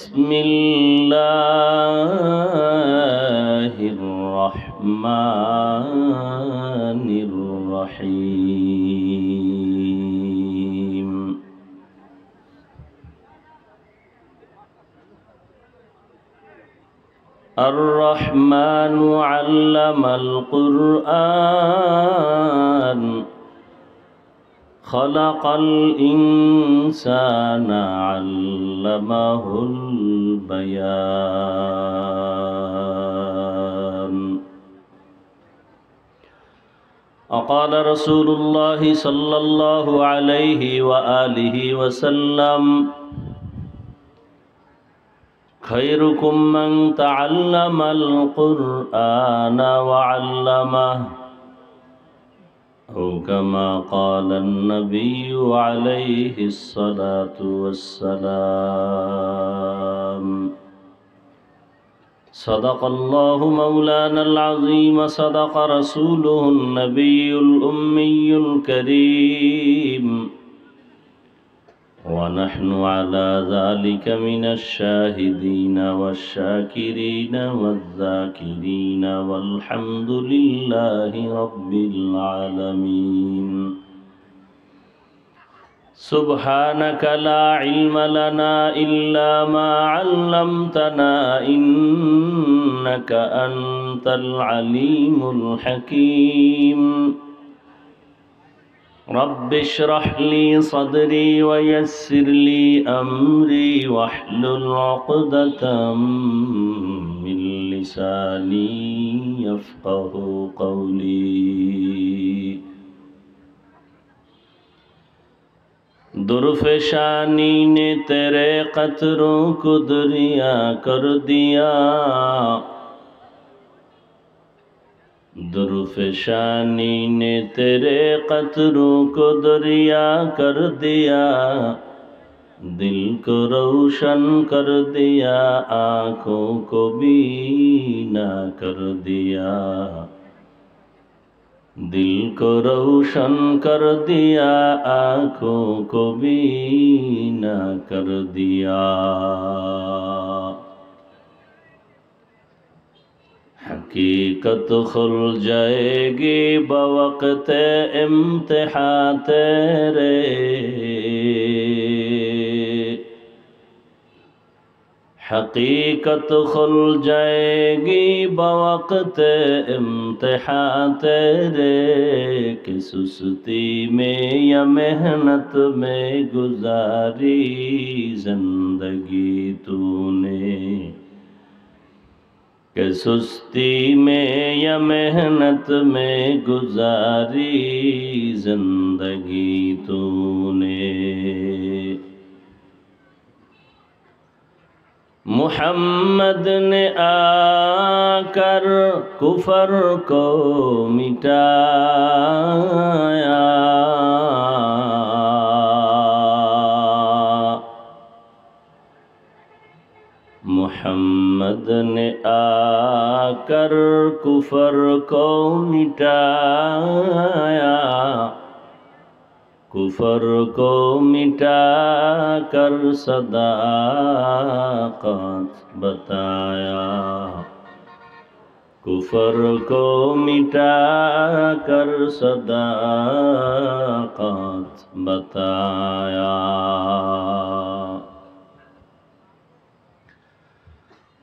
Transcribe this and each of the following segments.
بسم الله الرحمن الرحيم الرحمن علم القرآن خلق الإنسان علمه البيان وقال رسول الله صلى الله عليه وآله وسلم خيركم من تعلم القرآن وعلمه أو كما قال النبي عليه الصلاة والسلام صدق الله مولانا العظيم صدق رسوله النبي الأمي الكريم ونحن على ذلك من الشاهدين والشاكرين والذاكرين والحمد لله رب العالمين سبحانك لا علم لنا إلا ما علمتنا إنك أنت العليم الحكيم رب اشرح لي صدري ويسر لي أمري واحلل عقدة من لساني يفقه قولي درفشانی نے تیرے قطروں کو دریا کر دیا درفشانی نے تیرے قطروں کو دریا کر دیا دل کو روشن کر دیا آنکھوں کو بینا کر دیا دل کو روشن کر دیا آنکھوں کو بینا کر دیا حقیقت کھل جائے گی بوقت امتحان تیرے حقیقت کھل جائے گی بوقت امتحان تیرے کہ سستی میں یا محنت میں گزاری زندگی تو نے کہ سستی میں یا محنت میں گزاری زندگی تو نے محمد نے آ کر کفر کو مٹایا محمد نے آ کر کفر کو مٹایا کفر کو مٹا کر صداقت بتایا کفر کو مٹا کر صداقت بتایا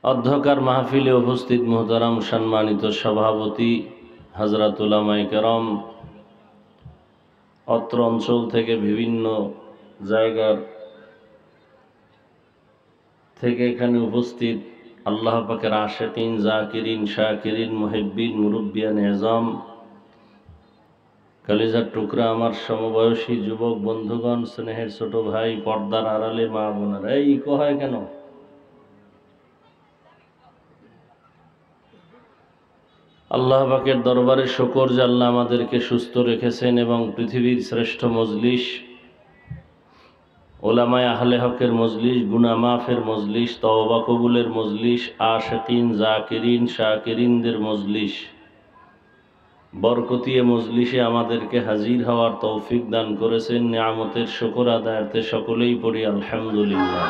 অধ্যকার মাহফিলে উপস্থিত মুহতারাম সম্মানিত সভাপতি হযরত উলামায়ে কেরাম অত্র অঞ্চল থেকে বিভিন্ন জায়গার থেকে এখানে উপস্থিত আল্লাহ পাকের আশিকিন জাকিরিন শাকিরিন মুহিব্বিন মুরব্বিয়ান এজাম কলিজার টুকরা আমার সমবয়সী যুবক বন্ধুগণ স্নেহের ছোট ভাই পর্দার আড়ালে মা বোনেরা এই ইকো হয় কেন আল্লাহ পাকের দরবারে শুকর যে আল্লাহ আমাদেরকে সুস্থ রেখেছেন এবং পৃথিবীর শ্রেষ্ঠ মজলিস ওলামায়ে আহলে হকের মজলিস গুনাহ মাফের মজলিস তওবা কবুলের মজলিস আশিকিন জাকিরিন শাকিরিনদের মজলিস বরকতি মজলিসে আমাদেরকে হাজির হওয়ার তৌফিক দান করেছেন নিয়ামতের শুকর আদায়ার্থে সকলেই পড়ি আলহামদুলিল্লাহ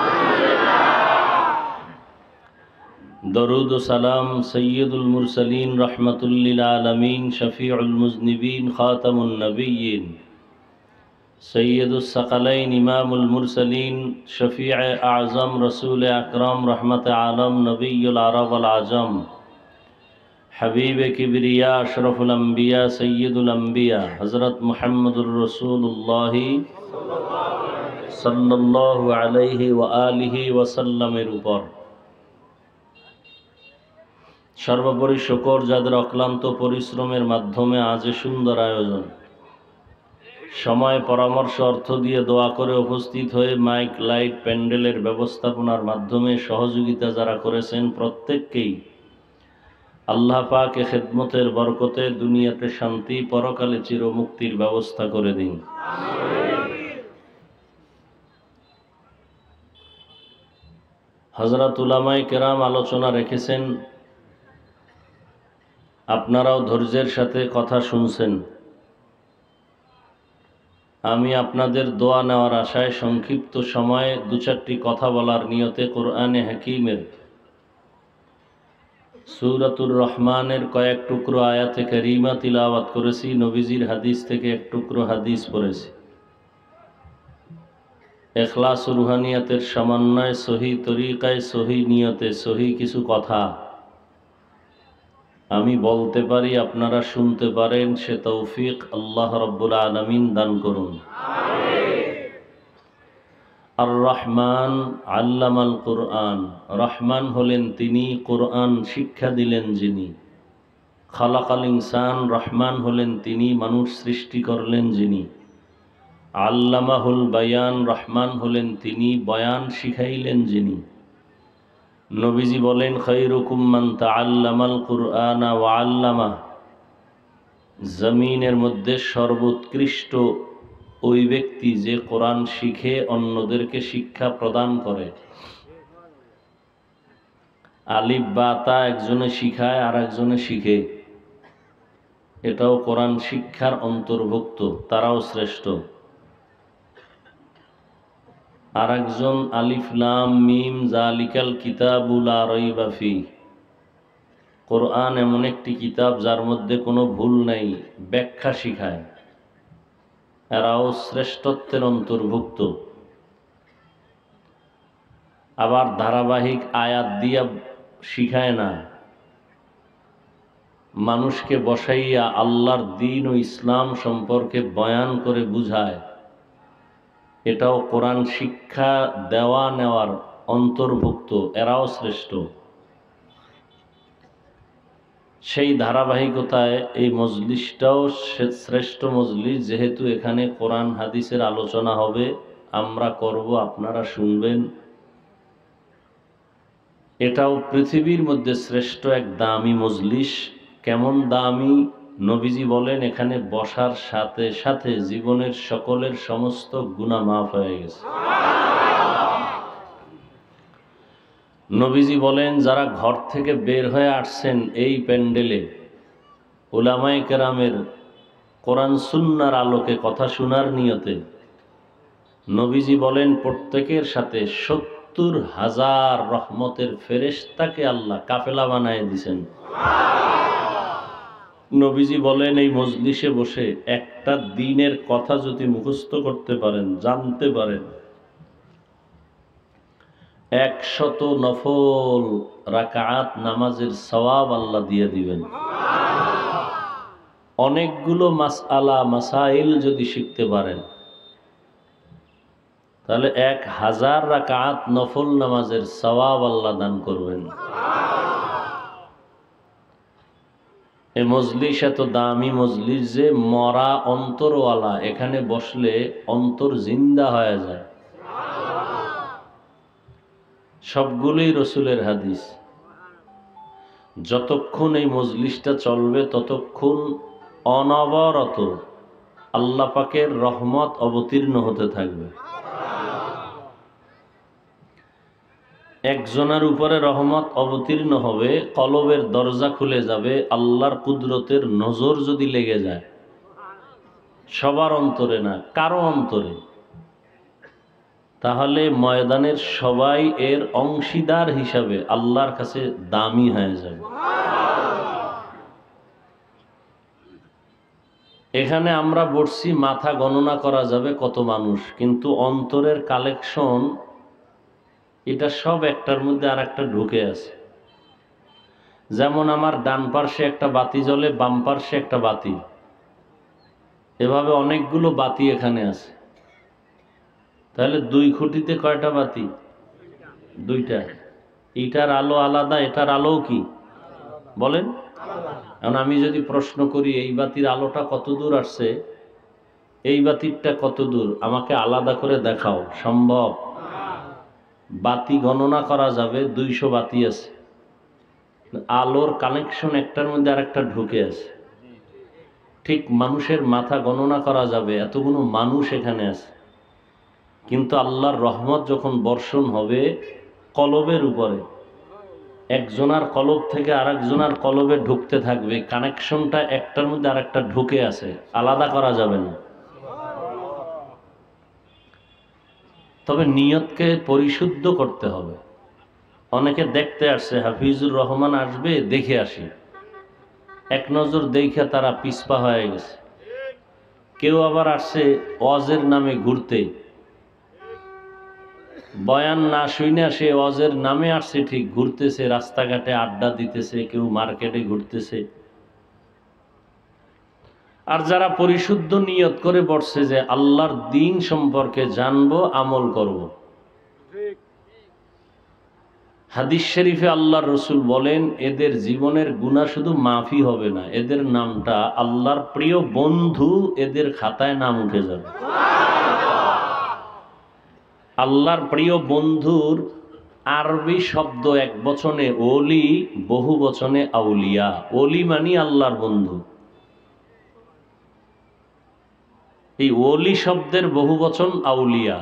दरूद व सलाम सय्यदुल मुरसलीन रहमतुल लिल आलमीन शफीउल मुज़निबीन खातमुन नबिय्यीन सय्यदुस सकलैन इमामुल मुरसलीन शफीअ आज़म रसूल अकरम रहमत आलम नबियुल अरब वल आजम हबीब किबरिया अशरफुल अंबिया सय्यदुल अंबिया हज़रत मुहम्मदुर रसूलुल्लाह सल्लल्लाहु अलैहि व आलिहि वसल्लमेर ऊपर সর্বোপরি শুকর যাদের অক্লান্ত পরিশ্রমের মাধ্যমে আজ সুন্দর আয়োজন, সময় পরামর্শ অর্থ দিয়ে দোয়া করে উপস্থিত হয়ে মাইক লাইট প্যান্ডেলের ব্যবস্থাপনার মাধ্যমে সহযোগিতা যারা করেছেন প্রত্যেককেই আল্লাহ পাক খেদমতের বরকতে দুনিয়াতে শান্তি, পরকালে চিরমুক্তির ব্যবস্থা করে দিন। হযরত উলামায়ে কেরাম আলোচনা রেখেছেন, আপনারাও ধৈর্যের সাথে কথা শুনছেন। আমি আপনাদের দোয়া নেওয়ার আশায় সংক্ষিপ্ত সময়ে দু চারটি কথা বলার নিয়তে কোরআনে হাকিমের সূরাতুর রহমানের কয়েক টুকরো আয়াতে কারিমা তিলাওয়াত করেছি, নবীজির হাদিস থেকে এক টুকরো হাদিস পড়েছি। ইখলাস ও রুহানিয়াতের সমন্বয়ে সহি তরিকায়, সহি নিয়তে, সহি কিছু কথা আমি বলতে পারি, আপনারা শুনতে পারেন, সে তৌফিক আল্লাহ রাব্বুল আলামিন দান করুন। আর রহমান আল্লামাল কুরআন, রহমান হলেন তিনি, কুরআন শিক্ষা দিলেন যিনি। খালাকাল ইনসান, রহমান হলেন তিনি, মানুষ সৃষ্টি করলেন যিনি। আল্লামাহুল বায়ান, রহমান হলেন তিনি, বয়ান শিখাইলেন যিনি। নবীজি বলেন, খায়রুকুম মান তাআল্লামাল কুরআনা ওয়া আল্লামা, জমিনের মধ্যে সর্বোৎকৃষ্ট ওই ব্যক্তি যে কোরআন শিখে অন্যদেরকে শিক্ষা প্রদান করে। আলিফ বা তা একজনে শিখায় আর একজনে শিখে, এটাও কোরআন শিক্ষার অন্তর্ভুক্ত, তারাও শ্রেষ্ঠ। আর একজন আলিফ লাম মিম জালিকাল কিতাবু লা রাইবা ফি, কোরআন এমন একটি কিতাব যার মধ্যে কোনো ভুল নাই, ব্যাখ্যা শিখায়, এরাও শ্রেষ্ঠত্বের অন্তর্ভুক্ত। আবার ধারাবাহিক আয়াত দিয়া শিখায় না, মানুষকে বসাইয়া আল্লাহর দ্বীন ও ইসলাম সম্পর্কে বয়ান করে বুঝায়, এটাও কোরআন শিক্ষা দেওয়া নেওয়ার অন্তর্ভুক্ত, এরাও শ্রেষ্ঠ। সেই ধারাবাহিকতায় এই মজলিসটাও শ্রেষ্ঠ মজলিস, যেহেতু এখানে কোরআন হাদিসের আলোচনা হবে, আমরা করব, আপনারা শুনবেন। এটাও পৃথিবীর মধ্যে শ্রেষ্ঠ এক দামি মজলিস। কেমন দামি? নবীজি বলেন, এখানে বসার সাথে সাথে জীবনের সকলের সমস্ত গুনাহ মাফ হয়ে গেছে। নবীজি বলেন, যারা ঘর থেকে বের হয়ে আসছেন এই প্যান্ডেলে উলামায়ে কেরামের কোরআন সুন্নাহর আলোকে কথা শোনার নিয়তে, নবীজি বলেন প্রত্যেকের সাথে ৭০,০০০ রহমতের ফেরেশতাকে আল্লাহ কাফেলা বানায় দিয়েছেন। নবীজি বলেন, এই মজলিসে বসে একটা দ্বীনের কথা যদি মুখস্থ করতে পারেন, জানতে পারেন, ১০০ নফল রাকাত নামাজের সওয়াব আল্লাহ দিয়ে দিবেন। অনেকগুলো মাসআলা মাসাইল যদি শিখতে পারেন, তাহলে ১০০০ রাকাত নফল নামাজের সওয়াব আল্লাহ দান করবেন। এই মজলিস এত দামি মজলিস যে মরা অন্তরওয়ালা এখানে বসলে অন্তর জিন্দা হয়ে যায়। সবগুলোই রসুলের হাদিস। যতক্ষণ এই মজলিসটা চলবে ততক্ষণ অনবরত আল্লাহ পাকের রহমত অবতীর্ণ হতে থাকবে। একজনের উপরে রহমত অবতীর্ণ হবে, কলবের দরজা খুলে যাবে, আল্লাহর কুদরতের নজর যদি লেগে যায়, সবার অন্তরে না, কারো অন্তরে, তাহলে ময়দানের সবাই এর অংশীদার হিসাবে আল্লাহর কাছে দামি হয়ে যাবে। এখানে আমরা বসছি, মাথা গণনা করা যাবে কত মানুষ, কিন্তু অন্তরের কালেকশন এটা সব একটার মধ্যে আর একটা ঢুকে আছে। যেমন আমার ডান পার্শ্বে একটা বাতি জ্বলে, বাম পার্শ্বে একটা বাতি, এভাবে অনেকগুলো বাতি এখানে আছে। তাহলে 2 খুঁটিতে কয়টা বাতি? 2টা। এটার আলো আলাদা, এটার আলো কি বলেন? এখন আমি যদি প্রশ্ন করি এই বাতির আলোটা কত দূর আসছে, এই বাতিরটা কত দূর, আমাকে আলাদা করে দেখাও, সম্ভব? বাতি গণনা করা যাবে, 200 বাতি আছে, আলোর কানেকশন একটার মধ্যে আরেকটা ঢুকে আছে। ঠিক মানুষের মাথা গণনা করা যাবে, এতগুলো মানুষ এখানে আছে, কিন্তু আল্লাহর রহমত যখন বর্ষণ হবে কলবের উপরে, একজনার কলব থেকে আরেকজনার কলবে ঢুকতে থাকবে, কানেকশনটা একটার মধ্যে আরেকটা ঢুকে আছে, আলাদা করা যাবে না। তবে নিয়তকে পরিশুদ্ধ করতে হবে। অনেকে দেখতে আসছে, হাফিজুর রহমান আসবে, দেখে আসি, এক নজর দেখে তারা পিছপা হয়ে গেছে। কেউ আবার আসছে ওয়াজের নামে ঘুরতে, বয়ান না শুনে সে ওয়াজের নামে আসছে ঠিক, ঘুরতেছে, রাস্তাঘাটে আড্ডা দিতেছে, কেউ মার্কেটে ঘুরতেছে। আর যারা পরিশুদ্ধ নিয়ত করে বসছে যে আল্লাহর দ্বীন সম্পর্কে জানবো, আমল করব, হাদিস শরীফে আল্লাহর রসুল বলেন এদের জীবনের গুনাহ শুধু মাফি হবে না, এদের নামটা আল্লাহর প্রিয় বন্ধু এদের খাতায় নাম উঠে যাবে। আল্লাহর প্রিয় বন্ধুর আরবি শব্দ এক বচনে ওলি, বহু বচনে আউলিয়া। ওলি মানে আল্লাহর বন্ধু। এই ওলি শব্দের বহু বচন আউলিয়া।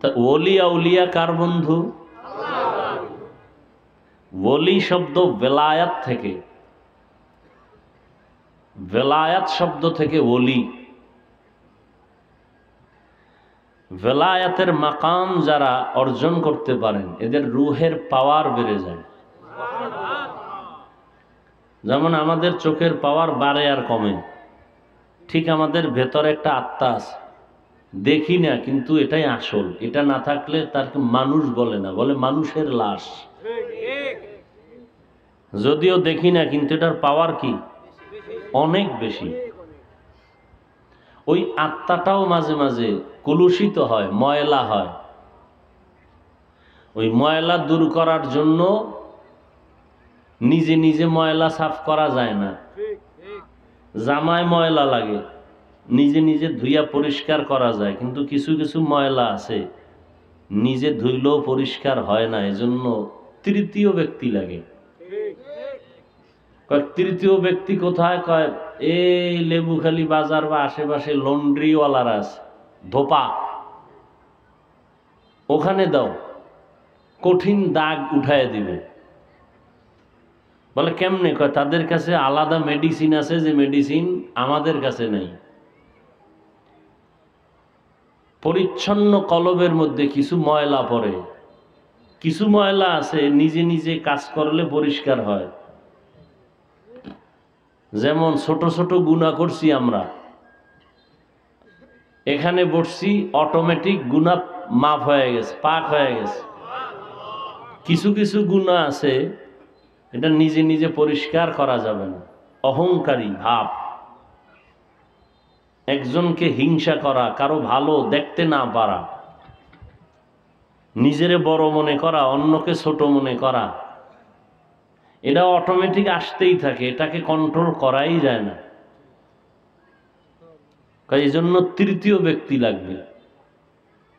তা ওলি আউলিয়া কার বন্ধু? ওলি শব্দ বেলায়াত থেকে, বেলায়াত শব্দ থেকে ওলি। বেলায়াতের মাকাম যারা অর্জন করতে পারেন এদের রুহের পাওয়ার বেড়ে যায়। যেমন আমাদের চোখের পাওয়ার বাড়ে আর কমে, ঠিক আমাদের ভেতরে একটা আত্মা আছে, দেখি না কিন্তু এটাই আসল। এটা না থাকলে তাকে মানুষ বলে না, বলে মানুষের লাশ। যদিও দেখি না কিন্তু এটার পাওয়ার কি অনেক বেশি। ওই আত্মাটাও মাঝে মাঝে কলুষিত হয়, ময়লা হয়। ওই ময়লা দূর করার জন্য নিজে নিজে ময়লা সাফ করা যায় না, জামায় ময়লা লাগে, নিজে নিজে ধুইয়া পরিষ্কার করা যায়, কিন্তু কিছু কিছু ময়লা আছে নিজে ধুইলেও পরিষ্কার হয় না, এজন্য তৃতীয় ব্যক্তি লাগে। তৃতীয় ব্যক্তি কোথায়? কয় এই লেবুখালী বাজার বা আশেপাশে লন্ড্রিওয়ালারা আছে, ধোপা, ওখানে দাও, কঠিন দাগ উঠায় দিবে। বলে কেমনে? কয় তাদের কাছে আলাদা মেডিসিন আছে, যে মেডিসিন আমাদের কাছে নেই। পরিচ্ছন্ন কলবের মধ্যে কিছু ময়লা পড়ে, কিছু ময়লা আছে নিজে নিজে কাজ করলে পরিষ্কার হয়। যেমন ছোট ছোট গুনাহ করছি আমরা, এখানে বসছি, অটোমেটিক গুনাহ মাফ হয়ে গেছে, পাক হয়ে গেছে। কিছু কিছু গুনাহ আছে এটা নিজে নিজে পরিষ্কার করা যাবে না। অহংকারী ভাব, একজনকে হিংসা করা, কারো ভালো দেখতে না পারা, নিজেরে বড় মনে করা, অন্যকে ছোট মনে করা, এটা অটোমেটিক আসতেই থাকে, এটাকে কন্ট্রোল করাই যায় না। এই জন্য তৃতীয় ব্যক্তি লাগবে,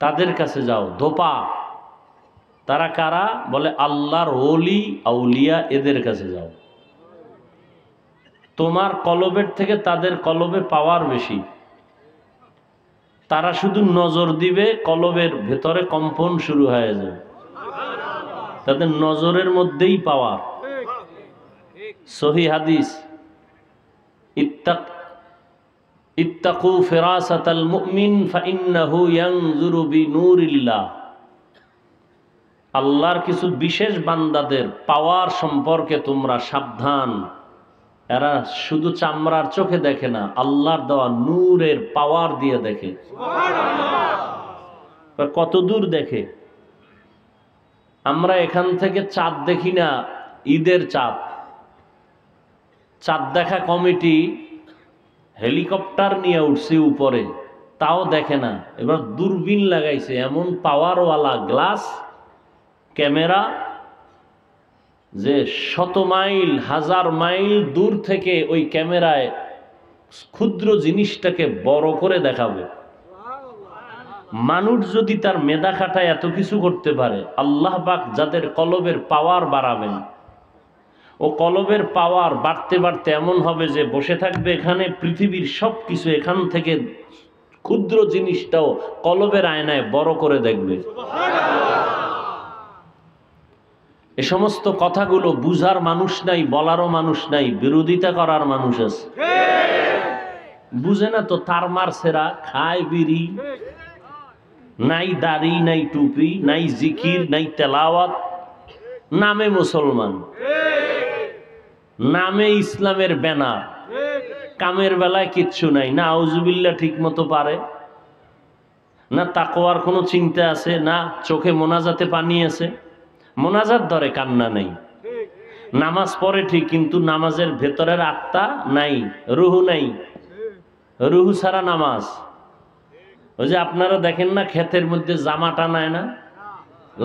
তাদের কাছে যাও, ধোপা। তারা কারা? বলে আল্লাহর ওলি আউলিয়া, এদের কাছে যাও। তোমার কলবের থেকে তাদের কলবে পাওয়ার বেশি। তারা শুধু নজর দিবে, কলবের ভেতরে কম্পন শুরু হয়ে যাবে, তাদের নজরের মধ্যেই পাওয়ার। সহিহ হাদিস, ইত্তাকু ফিরাসাতাল মুমিন ফাইন্নাহু ইয়ানজুরু বিনূরিল্লাহ। আল্লাহর কিছু বিশেষ বান্দাদের পাওয়ার সম্পর্কে তোমরা সাবধান। এরা শুধু চামড়ার চোখে দেখে না, আল্লাহর দেওয়া নূরের পাওয়ার দিয়ে দেখে। কত দূর দেখে? আমরা এখান থেকে চাঁদ দেখি না, ঈদের চাঁদ। চাঁদ দেখা কমিটি হেলিকপ্টার নিয়ে উঠছে উপরে, তাও দেখে না। এবার দূরবীন লাগাইছে, এমন পাওয়ারওয়ালা গ্লাস ক্যামেরা যে শত মাইল হাজার মাইল দূর থেকে ওই ক্যামেরায় ক্ষুদ্র জিনিসটাকে বড় করে দেখাবে। মানুষ যদি তার মেধা খাটায় এত কিছু করতে পারে, আল্লাহ পাক যাদের কলবের পাওয়ার বাড়াবেন, ও কলবের পাওয়ার বাড়তে বাড়তে এমন হবে যে বসে থাকবে এখানে, পৃথিবীর সব কিছু এখান থেকে ক্ষুদ্র জিনিসটাও কলবের আয়নায় বড় করে দেখবে। এ সমস্ত কথাগুলো বুঝার মানুষ নাই, বলারও মানুষ নাই, বিরোধিতা করার মানুষ আছে। বুঝে না তো, তার মার সেরা খায় বিড়ি, নাই দাড়ি, নাই টুপি, নাই জিকির, নাই তেলাওয়াত, নামে মুসলমান, নামে ইসলামের ব্যানার, কামের বেলায় কিচ্ছু নাই, না আউজুবিল্লাহ ঠিক মতো পারে না, তাকওয়ার কোনো চিন্তা আছে না, চোখে মোনাজাতে পানি আছে, মোনাজাত ধরে কান্না নেই, নামাজ পড়ে ঠিক কিন্তু নামাজের ভেতরের আত্মা নাই, রুহু নাই, রুহু ছাড়া নামাজ। ওই যে আপনারা দেখেন না ক্ষেতের মধ্যে জামা টানায় না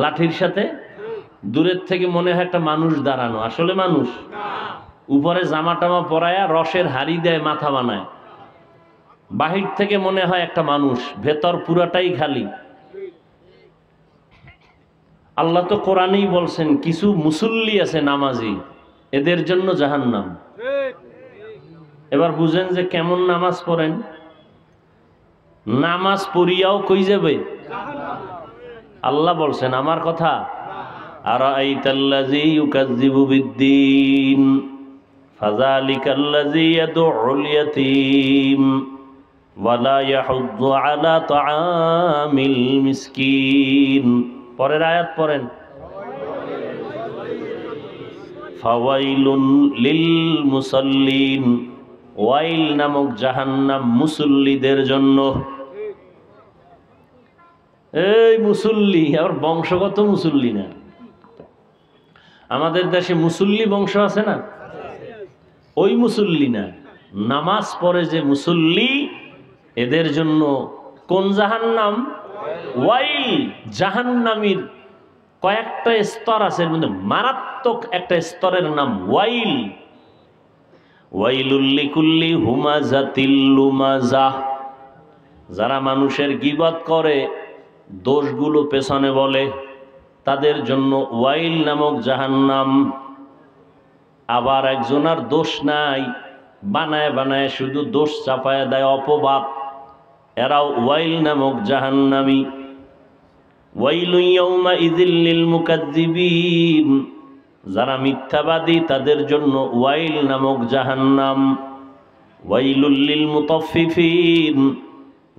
লাঠির সাথে, দূরের থেকে মনে হয় একটা মানুষ দাঁড়ানো, আসলে মানুষ। উপরে জামা টামা পরায়া রসের হাড়ি দেয়, মাথা বানায়, বাহির থেকে মনে হয় একটা মানুষ, ভেতর পুরাটাই খালি। আল্লাহ তো কোরআনেই বলছেন কিছু মুসল্লি আছে নামাজি, এদের জন্য জাহান্নাম। এবার বুঝেন যে কেমন নামাজ পড়েন, নামাজ পড়িয়াও কই যাবে? আল্লাহ বলছেন আমার কথা, আরাআইতাল্লাযী ইউকাযযিবু বিদ্দীন ফাযালিকাল্লাযী ইয়াদউল ইয়াতীম ওয়া লা ইয়াহুদ্দু আলা তাআমিল মিসকিন। পরের আয়াত পড়েন, ফাওয়াইলুন লিল মুসাল্লিন, ওয়াইল নামক জাহান্নাম মুসল্লিদের জন্য। এই মুসল্লি আবার বংশগত মুসল্লি না, আমাদের দেশে মুসল্লি বংশ আছে না, ওই মুসল্লি না, নামাজ পড়ে যে মুসল্লি, এদের জন্য কোন জাহান্নাম? ওয়াইল। জাহান্নামীর কয়েকটা স্তর আছে, এর মধ্যে মারাত্মক একটা স্তরের নাম ওয়াইল। ওয়াইলুল লিকুল্লি হুমাজাতিল লুমাজাহ, যারা মানুষের গীবত করে, দোষগুলো পেছনে বলে, তাদের জন্য ওয়াইল নামক জাহান্নাম। আবার একজনের দোষ নাই, বানায় বানায় শুধু দোষ চাপায় দেয়, অপবাদ, এরাও ওয়াইল নামক জাহান্নামী। ওয়াইলুন ইয়াউমাইযিল লিল মুকাজ্জিবিন, যারা মিথ্যাবাদী তাদের জন্য ওয়াইল নামক জাহান্নাম। ওয়াইলুল লিল মুতাফফিফিন,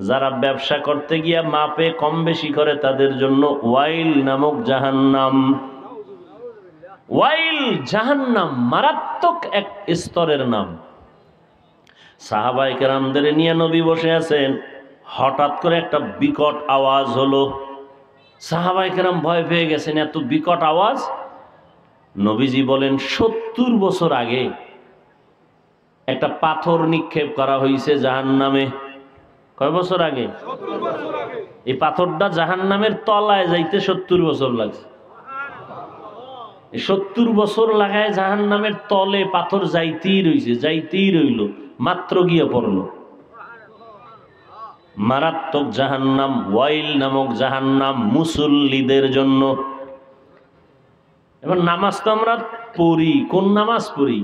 যারা ব্যবসা করতে গিয়া মাপে কম বেশি করে তাদের জন্য ওয়াইল নামক জাহান্নাম। ওয়াইল জাহান্নাম মারাত্মক এক স্তরের নাম। সাহাবায়ে কেরামদের নিয়ে নবী বসে আছেন, হঠাৎ করে একটা বিকট আওয়াজ হলো। সাহাবায়ে কেরাম ভয় পেয়ে গেছেন, এত বিকট আওয়াজ। নবীজি বলেন 70 বছর আগে একটা পাথর নিক্ষেপ করা হয়েছে জাহান্নামে। কয় বছর আগে? এই পাথরটা জাহান্নামের তলায় যাইতে 70 বছর লাগছে। 70 বছর লাগায় জাহান্নামের তলে পাথর যাইতেই রইছে, যাইতেই রইল, মাত্র গিয়ে পড়লো। মারাত্মক জাহান্নাম, ওয়াইল নামক জাহান্নাম মুসল্লিদের জন্য। এবার নামাজ তো আমরা পড়ি, কোন নামাজ পড়ি?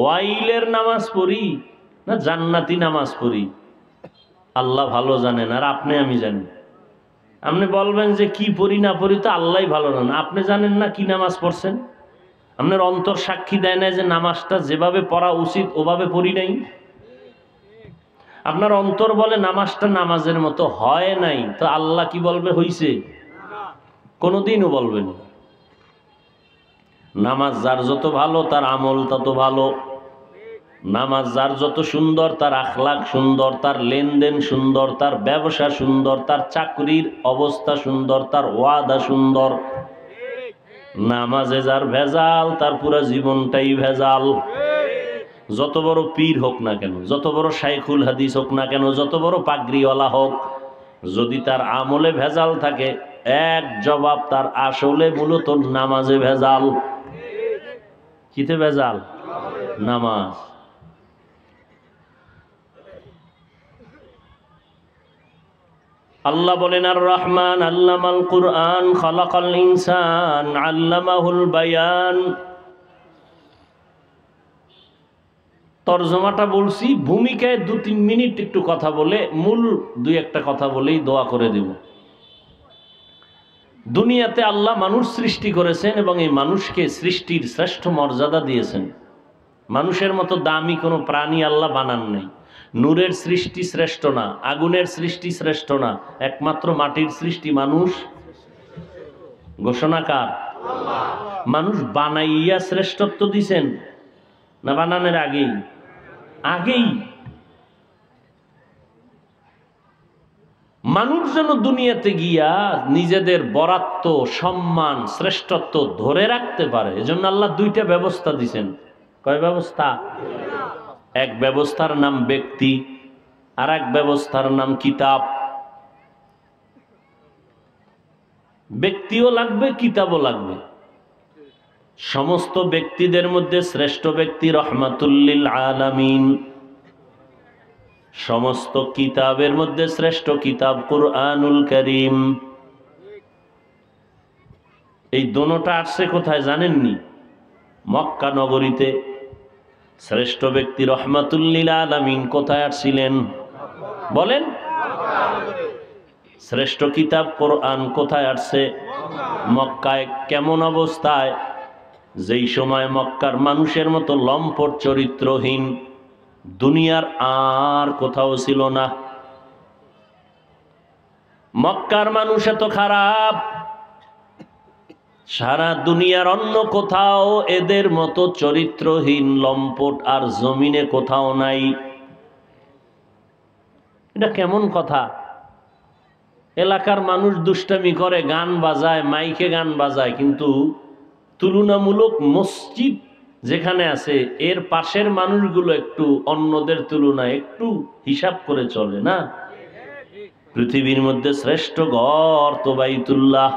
ওয়াইলের নামাজ পড়ি না জান্নাতি নামাজ পড়ি? আল্লাহ ভালো জানেন, আর আপনি আমি জানি। আপনি বলবেন যে কি পড়ি না পড়ি তো আল্লাহ ভালো জানেন, আপনি জানেন না কি নামাজ পড়ছেন। আপনার অন্তর সাক্ষী দেয় না যে নামাজটা যেভাবে পড়া উচিত ওভাবে পড়ি নাই। আপনার অন্তর বলে নামাজটা নামাজের মতো হয় নাই, তো আল্লাহ কি বলবে হইছে? কোনোদিনও বলবেন। নামাজ যার যত ভালো তার আমল তত ভালো, নামাজ যার যত সুন্দর তার আখলাক সুন্দর, তার লেনদেন সুন্দর, তার ব্যবসা সুন্দর, তার চাকরির অবস্থা সুন্দর, তার ওয়াদা সুন্দর। নামাজে যার ভেজাল তার পুরো জীবনটাই ভেজাল। যত বড় পীর হোক না কেন, যত বড় শাইখুল হাদিস হোক না কেন, যত বড় পাগড়িওয়ালা হোক, যদি তার আমলে ভেজাল থাকে, এক জবাব, তার আসলে মূলত নামাজে ভেজাল। কিতে ভেজাল? নামাজ। আল্লাহ বলেন আর রহমান আল্লামাল কুরআন খালাকাল ইনসান আল্লামাহুল বায়ান। তরজমাটা বলছি, ভূমিকায় 2-3 মিনিট একটু কথা বলে মূল 2-1টা কথা বলেই দোয়া করে দেব। দুনিয়াতে আল্লাহ মানুষ সৃষ্টি করেছেন এবং এই মানুষকে সৃষ্টির শ্রেষ্ঠ মর্যাদা দিয়েছেন। মানুষের মতো দামি কোনো প্রাণী আল্লাহ বানান নাই। নূরের সৃষ্টি শ্রেষ্ঠ না, আগুনের সৃষ্টি শ্রেষ্ঠ না, একমাত্র মাটির সৃষ্টি মানুষ। ঘোষণা কার? মানুষ বানাইয়া শ্রেষ্ঠত্ব দিছেন না বানানোর আগেই? আগেই। মানুষ যেন দুনিয়াতে গিয়া নিজেদের বরাত্ম, সম্মান, শ্রেষ্ঠত্ব ধরে রাখতে পারে, এজন্য আল্লাহ 2টা ব্যবস্থা দিছেন। কয় ব্যবস্থা? এক ব্যবস্থার নাম ব্যক্তি, আর এক ব্যবস্থার নাম কিতাব। ব্যক্তিও লাগবে, কিতাবও লাগবে। সমস্ত ব্যক্তিদের মধ্যে শ্রেষ্ঠ ব্যক্তি রহমাতুল লিল আলামিন। সমস্ত কিতাবের মধ্যে শ্রেষ্ঠ কিতাব কুরআনুল কারীম। এই দোনোটা আসছে কোথায় জানেননি? মক্কা নগরীতে। শ্রেষ্ঠ ব্যক্তি রহমাতুল লিল আলামিন কোথায় আসছিলেন বলেন? শ্রেষ্ঠ কিতাব কোরআন কোথায় আসছে? মক্কায়। কেমন অবস্থায়? যেই সময় মক্কার মানুষের মতো লম্পট চরিত্রহীন দুনিয়ার আর কোথাও ছিল না। মক্কার মানুষ এত খারাপ, সারা দুনিয়ার অন্য কোথাও এদের মতো চরিত্রহীন লম্পট আর জমিনে কোথাও নাই। এটা কেমন কথা? এলাকার মানুষ দুষ্টামি করে, গান বাজায়, মাইকে গান বাজায়, কিন্তু তুলনামূলক মসজিদ যেখানে আছে এর পাশের মানুষগুলো একটু অন্যদের তুলনায় একটু হিসাব করে চলে না। পৃথিবীর মধ্যে শ্রেষ্ঠ ঘর তো বাইতুল্লাহ।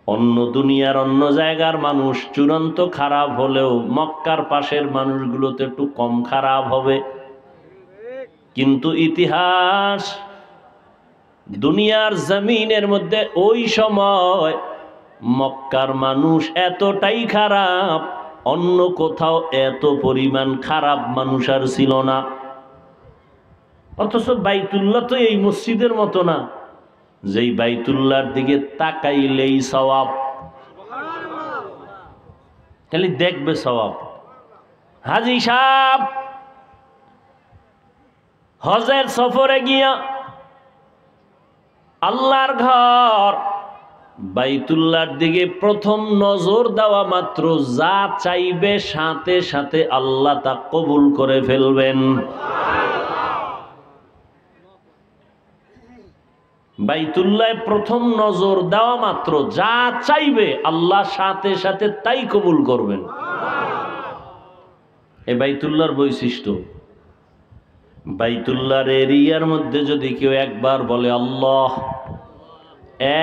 অন্য দুনিয়ার অন্য জায়গার মানুষ চূড়ান্ত খারাপ হলেও মক্কার পাশের মানুষগুলো তো একটু কম খারাপ হবে। কিন্তু ইতিহাস দুনিয়ার জমিনের মধ্যে ওই সময় মক্কার মানুষ এতটাই খারাপ, অন্য কোথাও এত পরিমাণ খারাপ মানুষ আর ছিল না। অথচ বাইতুল্লাহ তো এই মসজিদের মতো না, যেই বাইতুল্লাহর দিকে তাকাইলেই সওয়াব, খালি দেখবে সওয়াব। হাজী সাহেব হজের সফরে গিয়া আল্লাহর ঘর বাইতুল্লাহর দিকে প্রথম নজর দেওয়া মাত্র যা চাইবে সাথে সাথে আল্লাহ তা কবুল করে ফেলবেন। বাইতুল্লাহ প্রথম নজর দেওয়া মাত্র যা চাইবে আল্লাহ সাথে সাথে তাই কবুল করবেন। এই বাইতুল্লাহর বৈশিষ্ট্য। বাইতুল্লাহর এরিয়ার মধ্যে যদি কেউ একবার বলে আল্লাহ,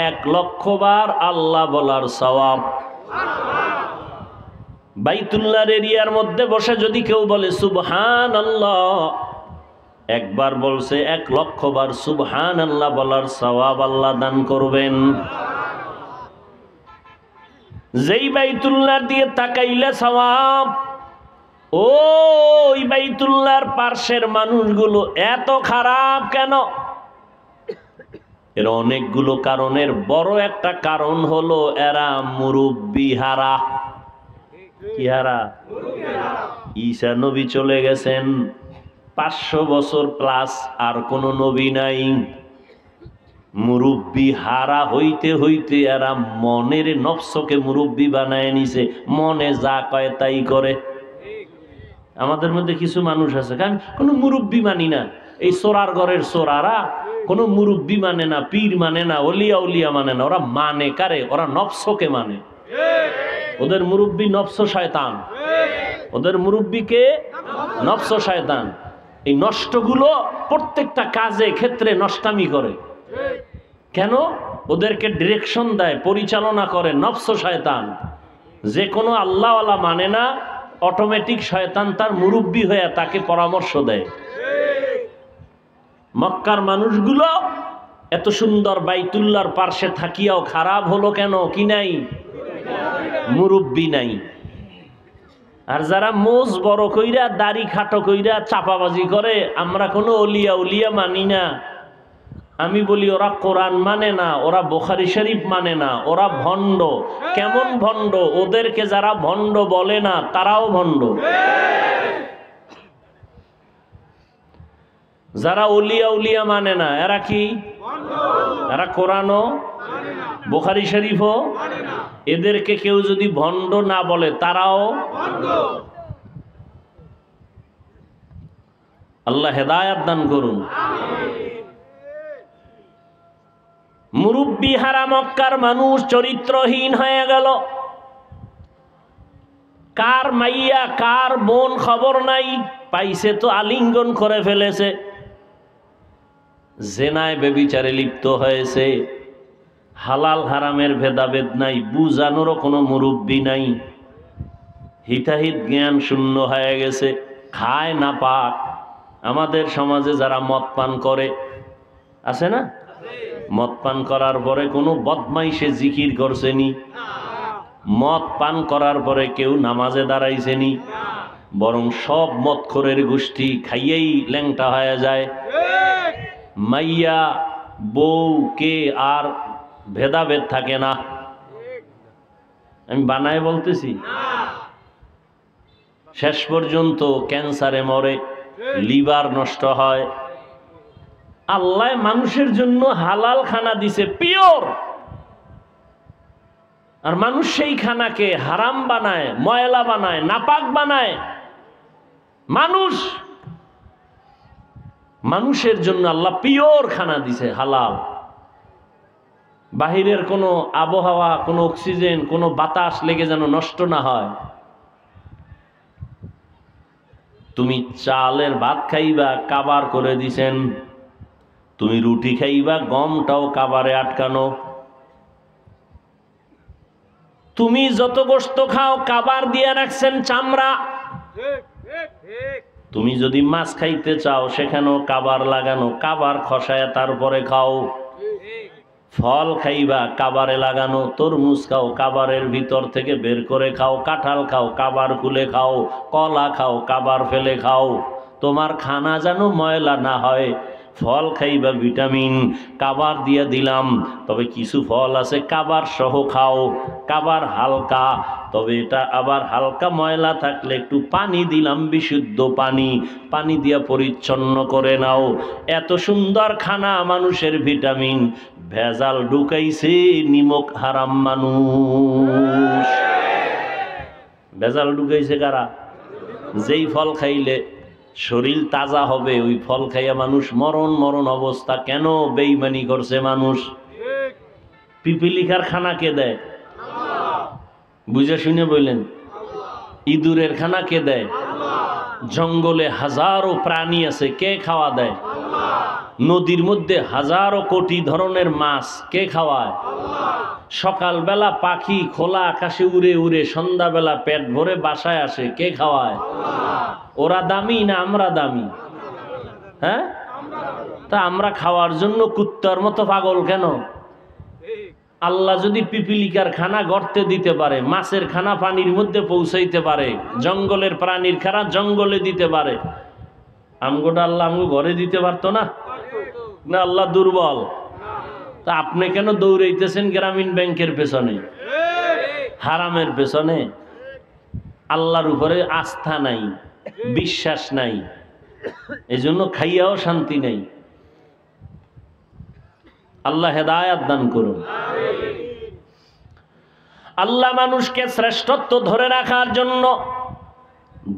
1,00,000 বার আল্লাহ বলার সওয়াব। বাইতুল্লাহর এরিয়ার মধ্যে বসে যদি কেউ বলে সুবহানাল্লাহ, একবার বলছে 1,00,000 বার সুবহানাল্লাহ বলার সওয়াব আল্লাহ দান করবেন। যেই বাইতুল্লাহর দিয়ে তাকাইলে সওয়াব, ওই বাইতুল্লাহর পার্শ্বের মানুষগুলো এত খারাপ কেন? এর অনেকগুলো কারণের বড় একটা কারণ হলো এরা মুরব্বি হারা। কি হারা? ঈসা নবী চলে গেছেন, 500 বছর প্লাস আর কোন নবী নাই। মুরব্বী হারা হইতে হইতে এরা মনের নফসকে মুরব্বী বানায় নিছে, মনে যা কয় তাই করে। আমাদের মধ্যে কিছু মানুষ আছে কারণ কোনো মুরব্বী মানি না, এই চোরার ঘরের চোরারা কোনো মুরব্বী মানে না, পীর মানে না, অলিয়া উলিয়া মানে না, ওরা মানে কারে? ওরা নফসকে মানে। ওদের মুরব্বী নফস শয়তান, ওদের মুরব্বীকে নফস শয়তান। এই নষ্টগুলো প্রত্যেকটা কাজে ক্ষেত্রে নষ্টামি করে। কেন? ওদেরকে ডিরেকশন দেয়, পরিচালনা করে নফস শয়তান। যে কোনো আল্লাহওয়ালা মানে না, অটোমেটিক শয়তান তার মুরব্বী হয়ে তাকে পরামর্শ দেয়। মক্কার মানুষগুলো এত সুন্দর বাইতুল্লাহর পার্শ্বে থাকিয়াও খারাপ হলো কেন? কি নাই? মুরব্বী নাই। আর যারা মোজ বড় কইরা দাড়ি খাটো কইরা চাপাবাজি করে, আমরা কোনো অলিয়া উলিয়া মানি না, আমি বলি ওরা কোরআন মানে না, ওরা বুখারী শরীফ মানে না, ওরা ভণ্ড। কেমন ভণ্ড? ওদেরকে যারা ভণ্ড বলে না তারাও ভণ্ড। যারা অলিয়া উলিয়া মানে না এরা কি? এরা কোরআনও বুখারী শরীফও। এদেরকে কেউ যদি ভণ্ড না বলে তারাও। আল্লাহ হেদায়েত দান করুন। মুরব্বী হারা মক্কার মানুষ চরিত্রহীন হয়ে গেল। কার মাইয়া কার বোন খবর নাই, পাইছে তো আলিঙ্গন করে ফেলেছে, জেনায় বেবিচারে লিপ্ত হয়েছে। হালাল হারামের ভেদাভেদ নাই, বুঝানোরও কোনো মুরব্বী নাই। হিতাহিত জ্ঞান শূন্য হয়ে গেছে, খায় না পাক। আমাদের সমাজে যারা মদ পান করে আছে না, মদ পান করার পরে কোনো বদমাইশে জিকির করছেনি, মদ পান করার পরে কেউ নামাজে দাঁড়াইছেনি, বরং সব মদখোরের গোষ্ঠী খাইয়েই ল্যাংটা হয়ে যায়। মাইয়া বউ কে আর ভেদাভেদ থাকে না। আমি বানায় বলতেছি, শেষ পর্যন্ত ক্যান্সারে মরে, লিভার নষ্ট হয়। আল্লাহ মানুষের জন্য হালাল খানা দিছে পিওর, আর মানুষ সেই খানাকে হারাম বানায়, ময়লা বানায়, নাপাক বানায়। মানুষের জন্য আল্লাহ পিওর খানা দিছে, হালাল। বাহিরের কোনো আবহাওয়া, কোনো অক্সিজেন, কোনো বাতাস লেগে যেন নষ্ট না হয়। তুমি চালের ভাত খাইবা, কাবার করে দিছেন। তুমি রুটি খাইবা, গমটাও কাবারে আটকানো। তুমি যত গোশত খাও কাবার দিয়ে রাখছেন চামড়া। তুমি যদি মাছ খাইতে চাও সেখানেও কাবার লাগানো, কাবার খসায় তারপরে খাও। ফল খাইবা কাবারে লাগানো, তরমুজ খাও কাবারের ভিতর থেকে বের করে খাও, কাঁঠাল খাও কাবার খুলে খাও, কলা খাও কাবার ফেলে খাও। তোমার খানা যেন ময়লা না হয়। ফল খাইবা ভিটামিন, কাবার দিয়ে দিলাম, তবে কিছু ফল আছে কাবার সহ খাও। কাবার হালকা, তবে এটা আবার হালকা ময়লা থাকলে একটু পানি দিলাম, বিশুদ্ধ পানি, পানি দিয়া পরিচ্ছন্ন করে নাও। এত সুন্দর খানা, মানুষের ভিটামিন, ভেজাল ঢুকাইছে নিমক হারাম মানুষ। ভেজাল ঢুকাইছে কারা? যেই ফল খাইলে শরীর তাজা হবে, ওই ফল খাইয়া মানুষ মরণ মরণ অবস্থা। কেন? বেঈমানি করছে মানুষ। পিপিলিকার খানা কে দেয়? বুঝে শুনে বললেন। ইঁদুরের খানা কে দেয়? জঙ্গলে হাজারো প্রাণী আছে, কে খাওয়া দেয়? নদীর মধ্যে হাজারো কোটি ধরনের মাছ, কে খাওয়ায়? সকালবেলা পাখি খোলা আকাশে উড়ে উড়ে সন্ধ্যাবেলা পেট ভরে বাসায় আসে, কে খাওয়ায়? ওরা দামি না আমরা দামি? হ্যাঁ, তা আমরা খাওয়ার জন্য কুত্তার মতো পাগল কেন? আল্লাহ যদি পিপিলিকার খানা গর্তে দিতে পারে, মাছের খানা পানির মধ্যে পৌঁছাইতে পারে, জঙ্গলের প্রাণীর খানা জঙ্গলে দিতে পারে, আমগোটা আল্লাহ আমগো ঘরে দিতে পারতো না? না আল্লাহ দুর্বল? তা আপনি কেন দৌড়াইতেছেন গ্রামীণ ব্যাংকের পেছনে, হারামের পেছনে? আল্লাহর উপরে আস্থা নাই, বিশ্বাস নাই, এই জন্য খাইয়াও শান্তি নেই। আল্লাহ হেদায়াত দান করুন। আল্লাহ মানুষকে শ্রেষ্ঠত্ব ধরে রাখার জন্য